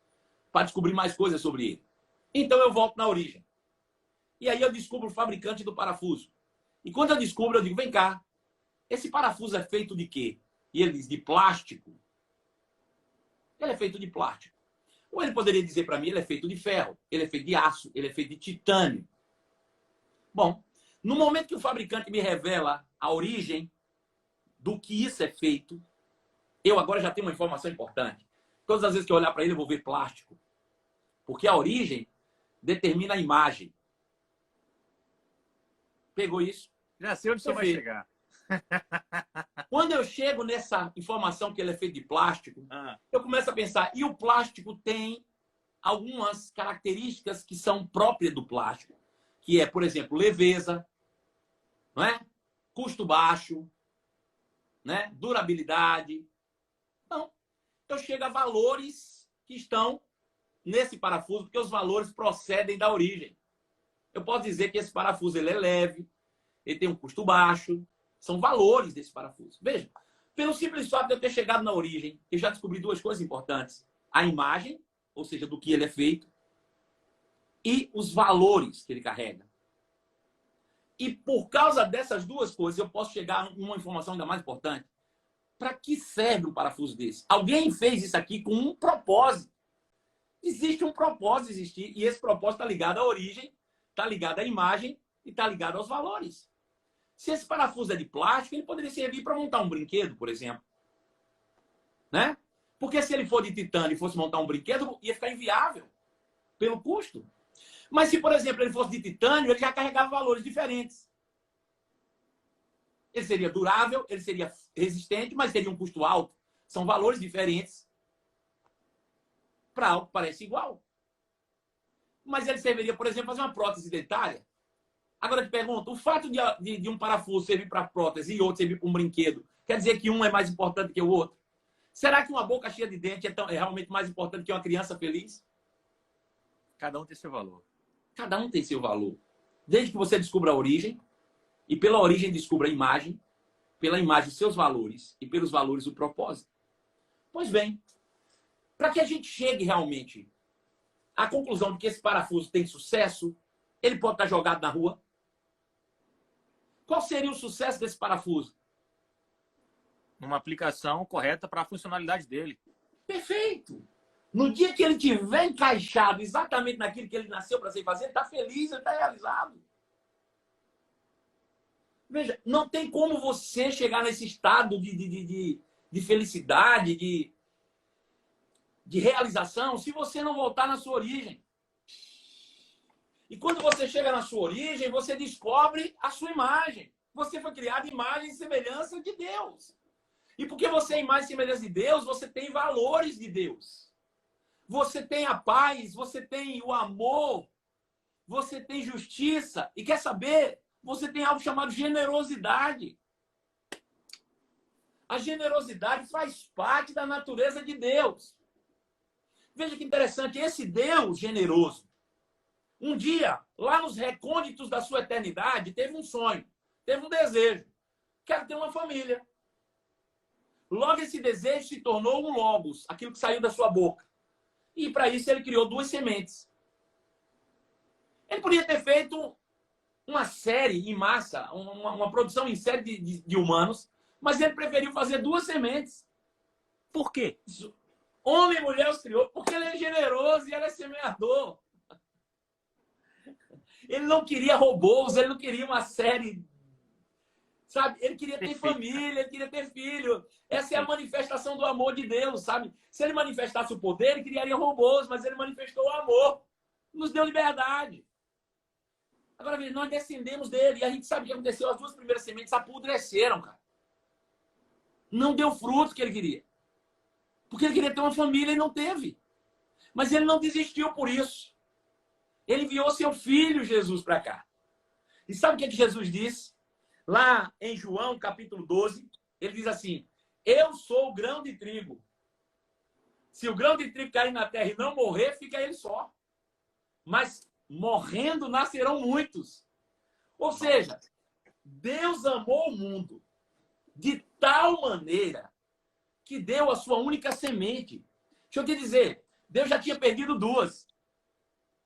para descobrir mais coisas sobre ele. Então eu volto na origem. E aí eu descubro o fabricante do parafuso. E quando eu descubro, eu digo, vem cá, esse parafuso é feito de quê? E ele diz, de plástico. Ele é feito de plástico. Ou ele poderia dizer para mim, ele é feito de ferro, ele é feito de aço, ele é feito de titânio. Bom, no momento que o fabricante me revela a origem do que isso é feito, eu agora já tenho uma informação importante. Todas as vezes que eu olhar para ele, eu vou ver plástico. Porque a origem determina a imagem. Pegou isso? Já sei onde você vai chegar. Quando eu chego nessa informação que ele é feito de plástico, eu começo a pensar, e o plástico tem algumas características que são próprias do plástico, que é, por exemplo, leveza, não é? Custo baixo, né? Durabilidade. Então, eu chego a valores que estão nesse parafuso, porque os valores procedem da origem. Eu posso dizer que esse parafuso ele é leve, ele tem um custo baixo. São valores desse parafuso. Veja, pelo simples fato de eu ter chegado na origem, eu já descobri duas coisas importantes. A imagem, ou seja, do que ele é feito, e os valores que ele carrega. E por causa dessas duas coisas, eu posso chegar a uma informação ainda mais importante. Para que serve um parafuso desse? Alguém fez isso aqui com um propósito. Existe um propósito existir, e esse propósito está ligado à origem, está ligado à imagem e está ligado aos valores. Se esse parafuso é de plástico, ele poderia servir para montar um brinquedo, por exemplo. Né? Porque se ele for de titânio e fosse montar um brinquedo, ia ficar inviável pelo custo. Mas se, por exemplo, ele fosse de titânio, ele já carregava valores diferentes. Ele seria durável, ele seria resistente, mas teria um custo alto. São valores diferentes para algo que parece igual. Mas ele serviria, por exemplo, para fazer uma prótese dentária. Agora eu te pergunto, o fato de um parafuso servir para prótese e outro servir para um brinquedo, quer dizer que um é mais importante que o outro? Será que uma boca cheia de dente é realmente mais importante que uma criança feliz? Cada um tem seu valor. Cada um tem seu valor. Desde que você descubra a origem, e pela origem descubra a imagem, pela imagem os seus valores, e pelos valores o propósito. Pois bem, para que a gente chegue realmente à conclusão de que esse parafuso tem sucesso, ele pode estar jogado na rua. Qual seria o sucesso desse parafuso? Uma aplicação correta para a funcionalidade dele. Perfeito! No dia que ele tiver encaixado exatamente naquilo que ele nasceu para ser fazer, ele está feliz, ele está realizado. Veja, não tem como você chegar nesse estado de felicidade, de realização, se você não voltar na sua origem. E quando você chega na sua origem, você descobre a sua imagem. Você foi criado em imagem e semelhança de Deus. E porque você é imagem e semelhança de Deus, você tem valores de Deus. Você tem a paz, você tem o amor, você tem justiça. E quer saber? Você tem algo chamado generosidade. A generosidade faz parte da natureza de Deus. Veja que interessante, esse Deus generoso, um dia, lá nos recônditos da sua eternidade, teve um sonho, teve um desejo. Quero ter uma família. Logo, esse desejo se tornou um logos, aquilo que saiu da sua boca. E para isso ele criou 2 sementes. Ele podia ter feito uma série em massa, uma produção em série de humanos, mas ele preferiu fazer 2 sementes. Por quê? Homem e mulher os criou, porque ele é generoso e ele é semeador. Ele não queria robôs, ele não queria uma série, sabe? Ele queria ter família, ele queria ter filho. Essa é a manifestação do amor de Deus, sabe? Se ele manifestasse o poder, ele criaria robôs, mas ele manifestou o amor. Nos deu liberdade. Agora, nós descendemos dele e a gente sabe o que aconteceu. As 2 primeiras sementes apodreceram, cara. Não deu fruto que ele queria. Porque ele queria ter uma família e não teve. Mas ele não desistiu por isso. Ele enviou seu filho Jesus para cá. E sabe o que Jesus disse? Lá em João, capítulo 12, ele diz assim: eu sou o grão de trigo. Se o grão de trigo cair na terra e não morrer, fica ele só. Mas morrendo nascerão muitos. Ou seja, Deus amou o mundo de tal maneira que deu a sua única semente. Deixa eu te dizer, Deus já tinha perdido 2.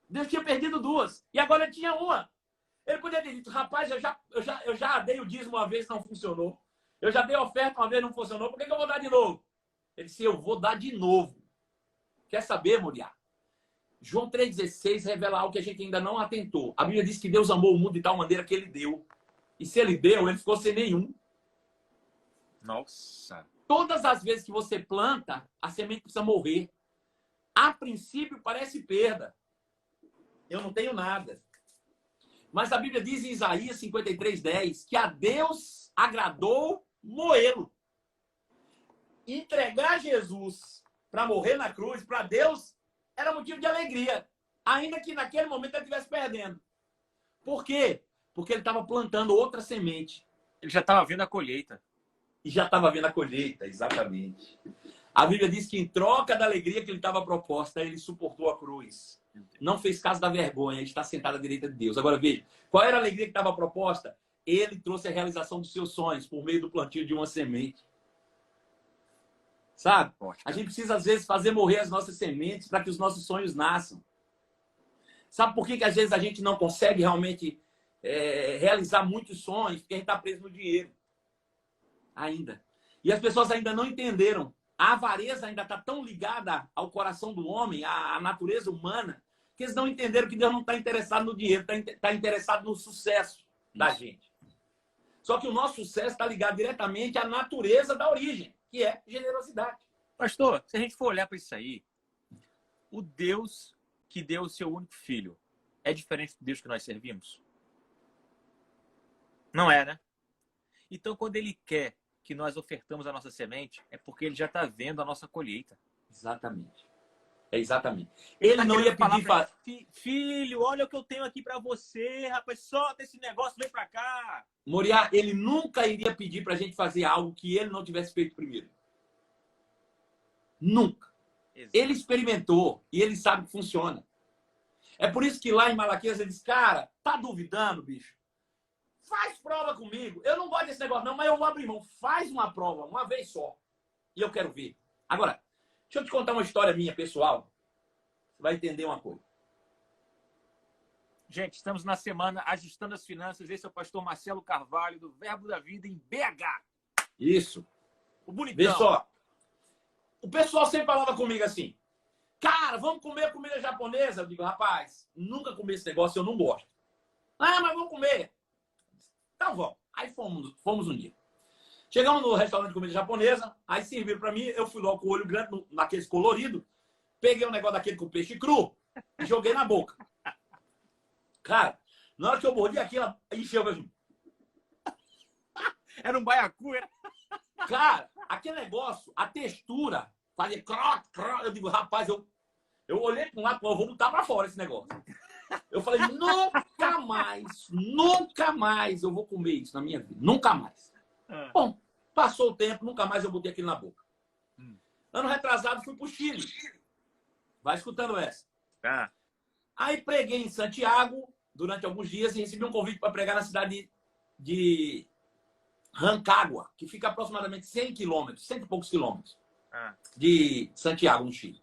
Deus tinha perdido 2. E agora tinha uma. Ele podia ter dito, rapaz, eu já dei o dízimo uma vez, não funcionou. Eu já dei a oferta uma vez, não funcionou. Por que eu vou dar de novo? Ele disse, eu vou dar de novo. Quer saber, Moriá? João 3,16 revela algo que a gente ainda não atentou. A Bíblia diz que Deus amou o mundo de tal maneira que ele deu. E se ele deu, ele ficou sem nenhum. Nossa. Todas as vezes que você planta, a semente precisa morrer. A princípio, parece perda. Eu não tenho nada. Mas a Bíblia diz em Isaías 53:10 que a Deus agradou moê-lo. Entregar Jesus para morrer na cruz, para Deus, era motivo de alegria. Ainda que naquele momento ele estivesse perdendo. Por quê? Porque ele estava plantando outra semente. Ele já estava vendo a colheita. E já estava vendo a colheita, exatamente. A Bíblia diz que em troca da alegria que ele estava proposta, ele suportou a cruz. Não fez caso da vergonha, ele está sentado à direita de Deus. Agora veja, qual era a alegria que estava proposta? Ele trouxe a realização dos seus sonhos por meio do plantio de uma semente. Sabe? A gente precisa, às vezes, fazer morrer as nossas sementes para que os nossos sonhos nasçam. Sabe por que às vezes a gente não consegue realmente realizar muitos sonhos? Porque a gente está preso no dinheiro. Ainda. E as pessoas ainda não entenderam. A avareza ainda está tão ligada ao coração do homem, à natureza humana, que eles não entenderam que Deus não está interessado no dinheiro, está interessado no sucesso da gente. Só que o nosso sucesso está ligado diretamente à natureza da origem, que é generosidade. Pastor, se a gente for olhar para isso aí, o Deus que deu o seu único filho é diferente do Deus que nós servimos? Não é, né? Então, quando ele quer que nós ofertamos a nossa semente, é porque ele já está vendo a nossa colheita. Exatamente. É exatamente. Ele não ia pedir para filho, olha o que eu tenho aqui para você, rapaz, solta esse negócio, vem para cá. Moriá, ele nunca iria pedir para a gente fazer algo que ele não tivesse feito primeiro. Nunca. Exato. Ele experimentou e ele sabe que funciona. É por isso que lá em Malaquias ele diz, cara, tá duvidando, bicho? Faz prova comigo. Eu não gosto desse negócio não, mas eu vou abrir mão. Faz uma prova, uma vez só. E eu quero ver. Agora, deixa eu te contar uma história minha, pessoal. Você vai entender uma coisa. Gente, estamos na semana Ajustando as Finanças. Esse é o pastor Marcelo Carvalho, do Verbo da Vida, em BH. Isso. O bonitão. Vê só. O pessoal sempre falava comigo assim, cara, vamos comer comida japonesa? Eu digo, rapaz, nunca comi esse negócio, eu não gosto. Ah, mas vamos comer. Então vamos. Aí fomos um dia. Chegamos no restaurante de comida japonesa, aí serviram para mim, eu fui logo com o olho grande naqueles colorido, peguei um negócio daquele com peixe cru e joguei na boca. Cara, na hora que eu mordi aquilo, encheu assim. Era um baiacu, era? Cara, aquele negócio, a textura, fazia croc, croc. Eu digo, rapaz, Eu olhei para um lado, eu vou botar para fora esse negócio. Eu falei, nunca mais eu vou comer isso na minha vida. Nunca mais. Bom, passou o tempo, nunca mais eu botei aquilo na boca. Ano retrasado, fui para o Chile. Vai escutando essa. Aí preguei em Santiago durante alguns dias e recebi um convite para pregar na cidade de Rancagua, que fica aproximadamente 100 quilômetros, 100 e poucos quilômetros de Santiago, no Chile.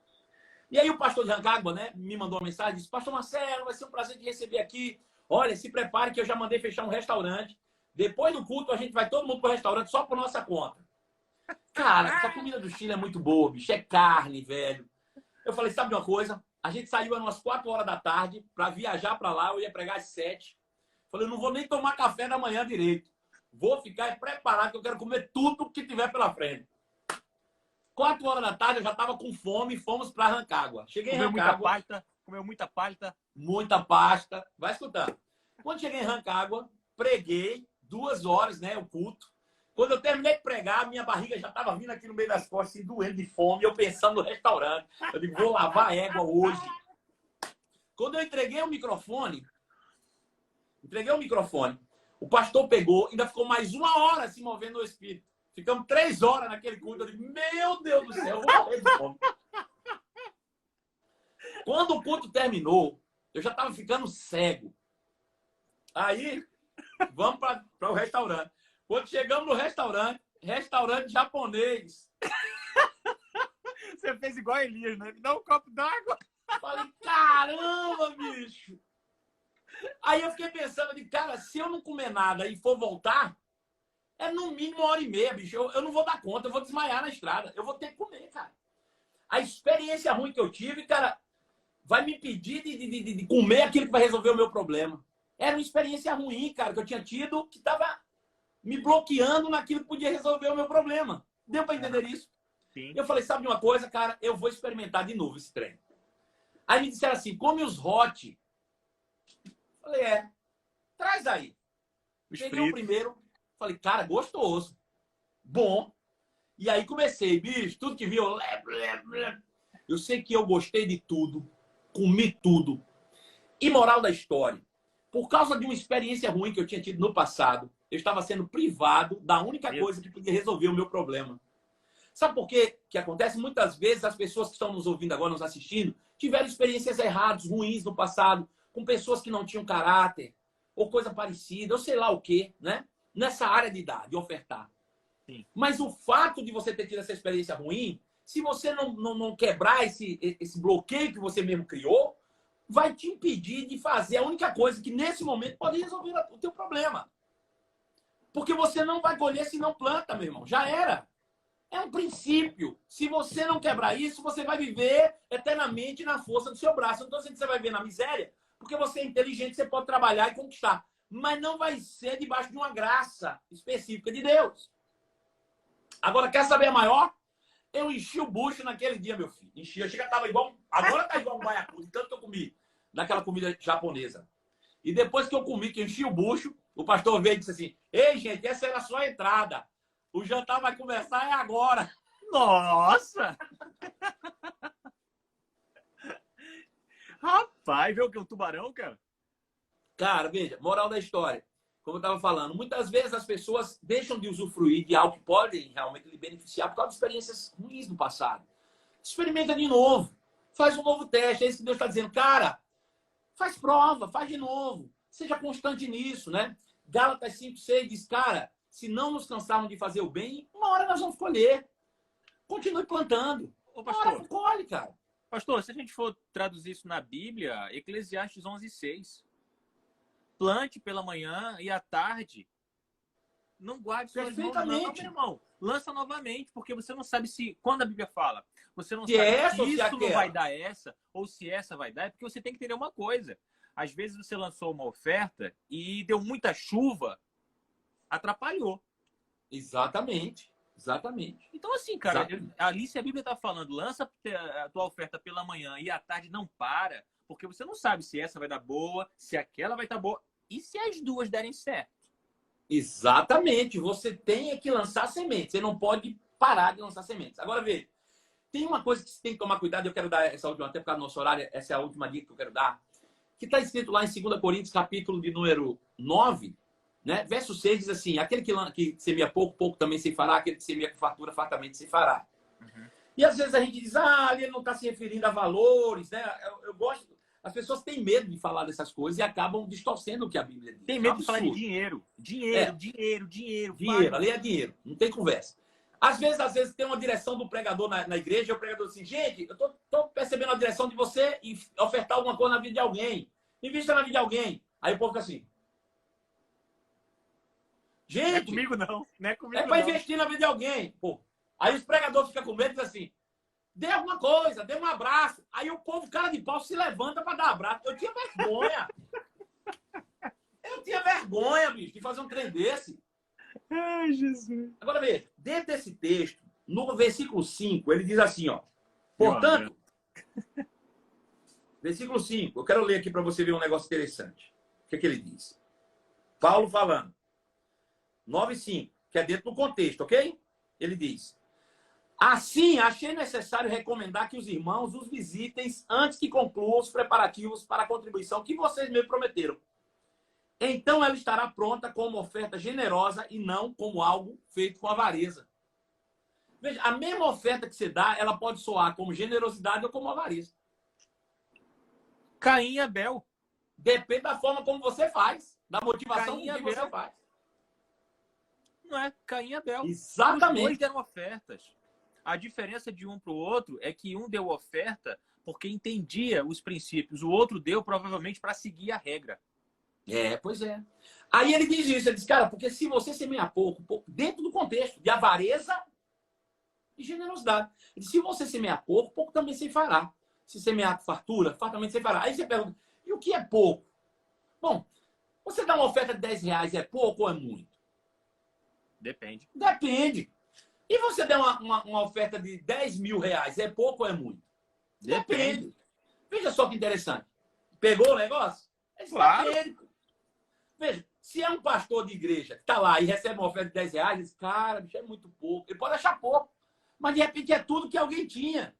E aí o pastor de Rancagua, né, me mandou uma mensagem, disse, pastor Marcelo, vai ser um prazer te receber aqui. Olha, se prepare que eu já mandei fechar um restaurante. Depois do culto, a gente vai todo mundo para o restaurante só por nossa conta. Cara, essa comida do Chile é muito boa, bicho. É carne, velho. Eu falei, sabe de uma coisa? A gente saiu às 4 horas da tarde para viajar para lá. Eu ia pregar às 7. Falei, não vou nem tomar café da manhã direito. Vou ficar preparado que eu quero comer tudo que tiver pela frente. 4 horas da tarde eu já estava com fome e fomos para Rancagua. Cheguei em Rancagua. Comeu muita palta. Muita pasta. Vai escutando. Quando cheguei em Rancagua, preguei 2 horas, né, o culto. Quando eu terminei de pregar, minha barriga já estava vindo aqui no meio das costas, assim, doendo de fome, eu pensando no restaurante. Eu digo, vou lavar a égua hoje. Quando eu entreguei o microfone, o pastor pegou, ainda ficou mais 1 hora se movendo no espírito. Ficamos 3 horas naquele culto. Eu digo, meu Deus do céu, eu vou morrer de fome. Quando o culto terminou, eu já estava ficando cego. Aí, vamos para o restaurante. Quando chegamos no restaurante japonês. Você fez igual a Elias, né? Me dá um copo d'água. Falei, caramba, bicho. Aí eu fiquei pensando, cara, se eu não comer nada e for voltar, é no mínimo 1h30, bicho. Eu não vou dar conta, eu vou desmaiar na estrada. Eu vou ter que comer, cara. A experiência ruim que eu tive, cara, vai me impedir de comer aquilo que vai resolver o meu problema. Era uma experiência ruim, cara, que eu tinha tido, que estava me bloqueando naquilo que podia resolver o meu problema. Deu para entender isso? Sim. Eu falei, sabe de uma coisa, cara? Eu vou experimentar de novo esse treino. Aí me disseram assim, come os hot. Falei, traz aí. Peguei o primeiro, falei, cara, gostoso. Bom. E aí comecei, bicho, tudo que vi, eu sei que eu gostei de tudo, comi tudo. E moral da história, por causa de uma experiência ruim que eu tinha tido no passado, eu estava sendo privado da única coisa que podia resolver o meu problema. Sabe por quê que acontece? Muitas vezes as pessoas que estão nos ouvindo agora, nos assistindo, tiveram experiências erradas, ruins no passado, com pessoas que não tinham caráter, ou coisa parecida, ou sei lá o quê, né? Nessa área de dar, de ofertar. Sim. Mas o fato de você ter tido essa experiência ruim, se você não quebrar esse bloqueio que você mesmo criou, vai te impedir de fazer a única coisa que nesse momento pode resolver o teu problema. Porque você não vai colher se não planta, meu irmão. Já era. É um princípio. Se você não quebrar isso, você vai viver eternamente na força do seu braço. Então, você vai viver na miséria, porque você é inteligente, você pode trabalhar e conquistar. Mas não vai ser debaixo de uma graça específica de Deus. Agora, quer saber a maior? Eu enchi o bucho naquele dia, meu filho. Enchi. Eu cheguei, tava igual... Agora tá igual um baiacu, de tanto que eu comi daquela comida japonesa. E depois que eu comi, que eu enchi o bucho, o pastor veio e disse assim, ei, gente, essa era só a entrada. O jantar vai começar agora. Nossa! Rapaz, viu o que é um tubarão, cara? Cara, veja, moral da história. Como eu estava falando, muitas vezes as pessoas deixam de usufruir de algo que pode realmente lhe beneficiar por causa de experiências ruins do passado. Experimenta de novo. Faz um novo teste. É isso que Deus está dizendo. Cara, faz prova, faz de novo. Seja constante nisso, né? Gálatas 5:6 diz, cara, se não nos cansarmos de fazer o bem, uma hora nós vamos colher. Continue plantando. Ô, pastor, uma hora colhe, cara. Pastor, se a gente for traduzir isso na Bíblia, Eclesiastes 11:6. Plante pela manhã e à tarde. Não guarde suas mãos, não, meu irmão. Lança novamente, porque você não sabe se... Quando a Bíblia fala, você não sabe se isso não vai dar essa, ou se essa vai dar, é porque você tem que entender uma coisa. Às vezes você lançou uma oferta e deu muita chuva, atrapalhou. Exatamente. Exatamente. Então, assim, cara, ali se a Bíblia está falando, lança a tua oferta pela manhã e à tarde não para, porque você não sabe se essa vai dar boa, se aquela vai estar boa, e se as duas derem certo. Exatamente. Você tem que lançar sementes. Você não pode parar de lançar sementes. Agora, veja, tem uma coisa que você tem que tomar cuidado, eu quero dar essa última, até por causa do nosso horário, essa é a última dica que eu quero dar, que está escrito lá em 2 Coríntios, capítulo de número 9, né? Verso 6 diz assim, aquele que semeia pouco, pouco também se fará, aquele que semeia com fartura, fartamente se fará. Uhum. E às vezes a gente diz, ali ele não está se referindo a valores, né? Eu gosto, as pessoas têm medo de falar dessas coisas e acabam distorcendo o que a Bíblia diz. Tem medo de falar de dinheiro. Dinheiro. Dinheiro, ali é dinheiro, não tem conversa. Às vezes tem uma direção do pregador na igreja, e o pregador diz assim, gente, eu tô percebendo a direção de você e ofertar alguma coisa na vida de alguém. Invista na vida de alguém. Aí o povo fica assim. Gente, não é comigo não. Não é comigo é para investir na vida de alguém. Pô. Aí os pregadores ficam com medo e dizem assim, dê alguma coisa, dê um abraço. Aí o povo, cara de pau, se levanta para dar abraço. Eu tinha vergonha. Bicho, de fazer um trem desse. Ai, Jesus. Agora veja, dentro desse texto, no versículo 5, ele diz assim, ó. Portanto, versículo 5, eu quero ler aqui para você ver um negócio interessante. O que é que ele diz? Paulo falando. 9:5, que é dentro do contexto, ok? Ele diz: assim, achei necessário recomendar que os irmãos os visitem antes que concluam os preparativos para a contribuição que vocês me prometeram. Então ela estará pronta como oferta generosa e não como algo feito com avareza. Veja, a mesma oferta que você dá, ela pode soar como generosidade ou como avareza. Caim e Abel. Depende da forma como você faz, da motivação Caim com que você faz. Não é? Caim e Abel. Exatamente. Os dois deram ofertas. A diferença de um para o outro é que um deu oferta porque entendia os princípios. O outro deu provavelmente para seguir a regra. Pois é. Aí ele diz isso, ele diz, cara, porque se você semear pouco, dentro do contexto de avareza e generosidade. Ele diz, se você semear pouco, pouco também se fará. Se semear fartura, fartamente se fará. Aí você pergunta, e o que é pouco? Bom, você dá uma oferta de 10 reais, é pouco ou é muito? Depende. Depende. E você der uma oferta de 10 mil reais, é pouco ou é muito? Depende. Veja só que interessante. Pegou o negócio? Claro. Depende. Veja, se é um pastor de igreja que está lá e recebe uma oferta de 10 reais, diz, cara, bicho, é muito pouco. Ele pode achar pouco, mas de repente é tudo que alguém tinha.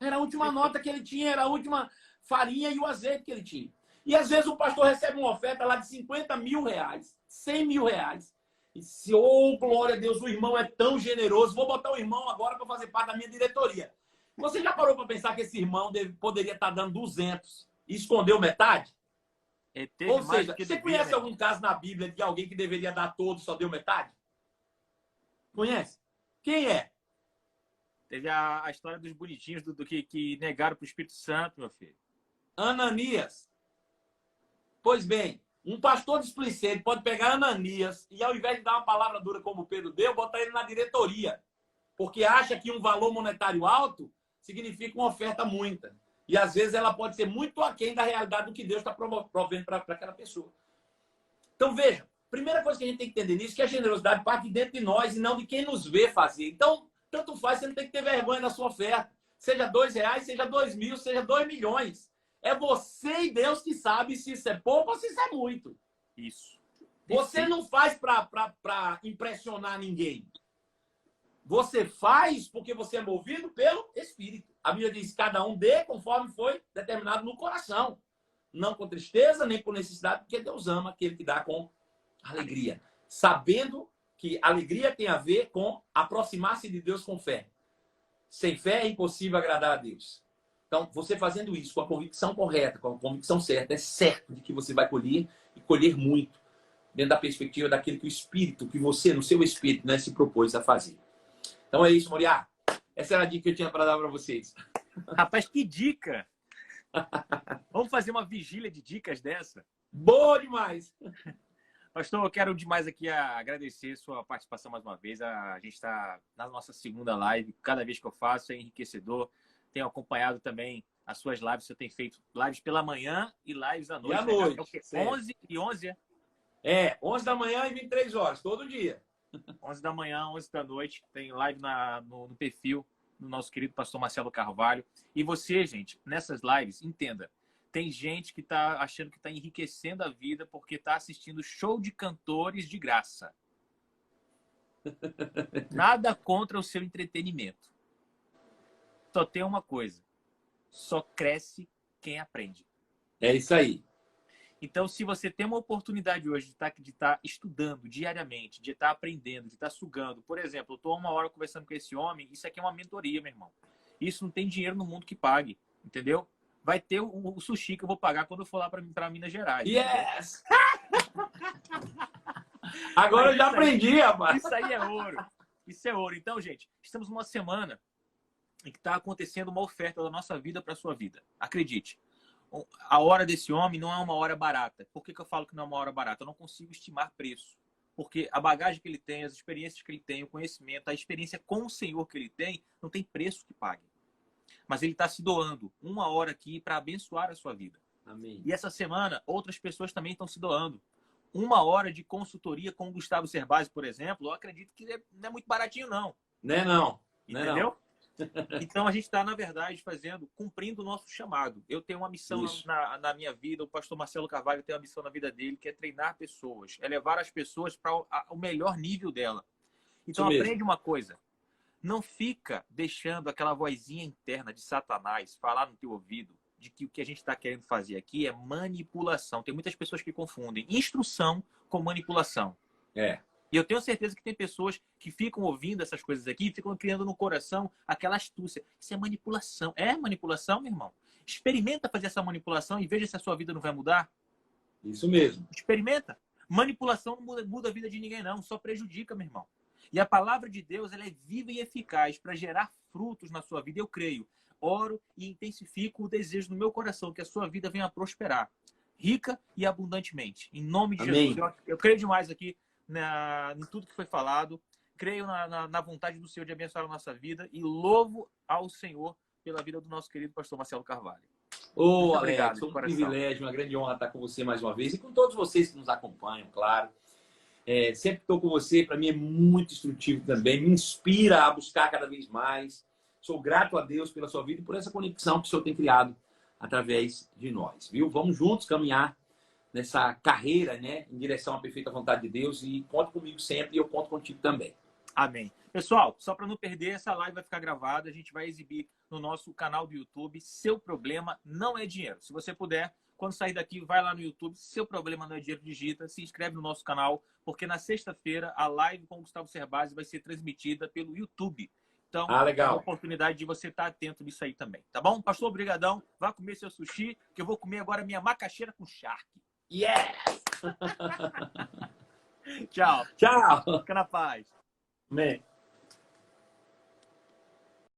Era a última nota que ele tinha, era a última farinha e o azeite que ele tinha. E às vezes o pastor recebe uma oferta lá de 50 mil reais, 100 mil reais. E se, glória a Deus, o irmão é tão generoso, vou botar o irmão agora para fazer parte da minha diretoria. Você já parou para pensar que esse irmão poderia estar dando 200 e escondeu metade? Ou seja, você conhece algum caso na Bíblia de alguém que deveria dar todo e só deu metade? Conhece? Quem é? Teve a história dos bonitinhos do que negaram para o Espírito Santo, meu filho. Ananias. Pois bem, um pastor displicente pode pegar Ananias e, ao invés de dar uma palavra dura como Pedro deu, botar ele na diretoria. Porque acha que um valor monetário alto significa uma oferta muita. E, às vezes, ela pode ser muito aquém da realidade do que Deus está provendo para aquela pessoa. Então, veja, primeira coisa que a gente tem que entender nisso é que a generosidade parte de dentro de nós e não de quem nos vê fazer. Então, tanto faz, você não tem que ter vergonha na sua oferta. Seja 2 reais, seja 2 mil, seja 2 milhões. É você e Deus que sabe se isso é pouco ou se isso é muito. Isso. Você não faz para impressionar ninguém. Você faz porque você é movido pelo Espírito. A Bíblia diz, cada um dê conforme foi determinado no coração. Não com tristeza, nem por necessidade, porque Deus ama aquele que dá com alegria. Sabendo que alegria tem a ver com aproximar-se de Deus com fé. Sem fé é impossível agradar a Deus. Então, você fazendo isso com a convicção correta, com a convicção certa, é certo de que você vai colher e colher muito, dentro da perspectiva daquilo que o Espírito, que você, no seu Espírito, né, se propôs a fazer. Então é isso, Moriá. Essa era a dica que eu tinha para dar para vocês. Rapaz, que dica! Vamos fazer uma vigília de dicas dessa? Boa demais! Pastor, eu quero demais aqui agradecer sua participação mais uma vez. A gente está na nossa segunda live. Cada vez que eu faço é enriquecedor. Tenho acompanhado também as suas lives. Você tem feito lives pela manhã e lives à noite. E à noite. É o quê? 11 e 11, é? 11 da manhã e 23 horas, todo dia. 11 da manhã, 11 da noite. Tem live no perfil do nosso querido pastor Marcelo Carvalho. E você, gente, nessas lives, entenda. Tem gente que está achando que está enriquecendo a vida porque está assistindo show de cantores de graça. Nada contra o seu entretenimento. Só tem uma coisa. Só cresce quem aprende. É isso aí. Então, se você tem uma oportunidade hoje de estar estudando diariamente, de estar aprendendo, de estar sugando, por exemplo, eu estou 1 hora conversando com esse homem, isso aqui é uma mentoria, meu irmão. Isso não tem dinheiro no mundo que pague, entendeu? Vai ter o sushi que eu vou pagar quando eu for lá para Minas Gerais. Yes! Agora eu já aprendi, rapaz. Isso aí é ouro. Isso é ouro. Então, gente, estamos numa semana em que está acontecendo uma oferta da nossa vida para a sua vida. Acredite. A hora desse homem não é uma hora barata. Por que eu falo que não é uma hora barata? Eu não consigo estimar preço. Porque a bagagem que ele tem, as experiências que ele tem, o conhecimento, a experiência com o Senhor que ele tem, não tem preço que pague. Mas ele está se doando 1 hora aqui para abençoar a sua vida. Amém. E essa semana, outras pessoas também estão se doando. 1 hora de consultoria com o Gustavo Cerbasi, por exemplo, eu acredito que não é muito baratinho, não. Não é não. Entendeu? Não. Então a gente está, na verdade, cumprindo o nosso chamado. Eu tenho uma missão na minha vida, o pastor Marcelo Carvalho tem uma missão na vida dele, que é treinar pessoas, é levar as pessoas para o melhor nível dela. Então aprende uma coisa, não fica deixando aquela vozinha interna de Satanás falar no teu ouvido de que o que a gente está querendo fazer aqui é manipulação. Tem muitas pessoas que confundem instrução com manipulação. É. E eu tenho certeza que tem pessoas que ficam ouvindo essas coisas aqui e ficam criando no coração aquela astúcia. Isso é manipulação. É manipulação, meu irmão? Experimenta fazer essa manipulação e veja se a sua vida não vai mudar. Isso mesmo. Experimenta. Manipulação não muda a vida de ninguém, não. Só prejudica, meu irmão. E a palavra de Deus, ela é viva e eficaz para gerar frutos na sua vida. Eu creio. Oro e intensifico o desejo no meu coração que a sua vida venha a prosperar. Rica e abundantemente. Em nome de Amém. Jesus. Eu creio demais aqui em tudo que foi falado, creio na vontade do Senhor de abençoar a nossa vida e louvo ao Senhor pela vida do nosso querido pastor Marcelo Carvalho. Ô, Alex, obrigado, um privilégio, uma grande honra estar com você mais uma vez e com todos vocês que nos acompanham, claro. Sempre estou com você, para mim é muito instrutivo também, me inspira a buscar cada vez mais. Sou grato a Deus pela sua vida e por essa conexão que o Senhor tem criado através de nós, viu? Vamos juntos caminhar nessa carreira, né, em direção à perfeita vontade de Deus e conta comigo sempre e eu conto contigo também. Amém. Pessoal, só para não perder, essa live vai ficar gravada, a gente vai exibir no nosso canal do YouTube. Seu problema não é dinheiro. Se você puder, quando sair daqui, vai lá no YouTube. Seu problema não é dinheiro, digita, se inscreve no nosso canal, porque na sexta-feira a live com o Gustavo Cerbasi vai ser transmitida pelo YouTube. Então, legal. É uma oportunidade de você estar atento nisso aí também, tá bom? Pastor, obrigadão. Vá comer seu sushi, que eu vou comer agora minha macaxeira com charque. Yes! Tchau. Tchau. Fica na paz. Amém.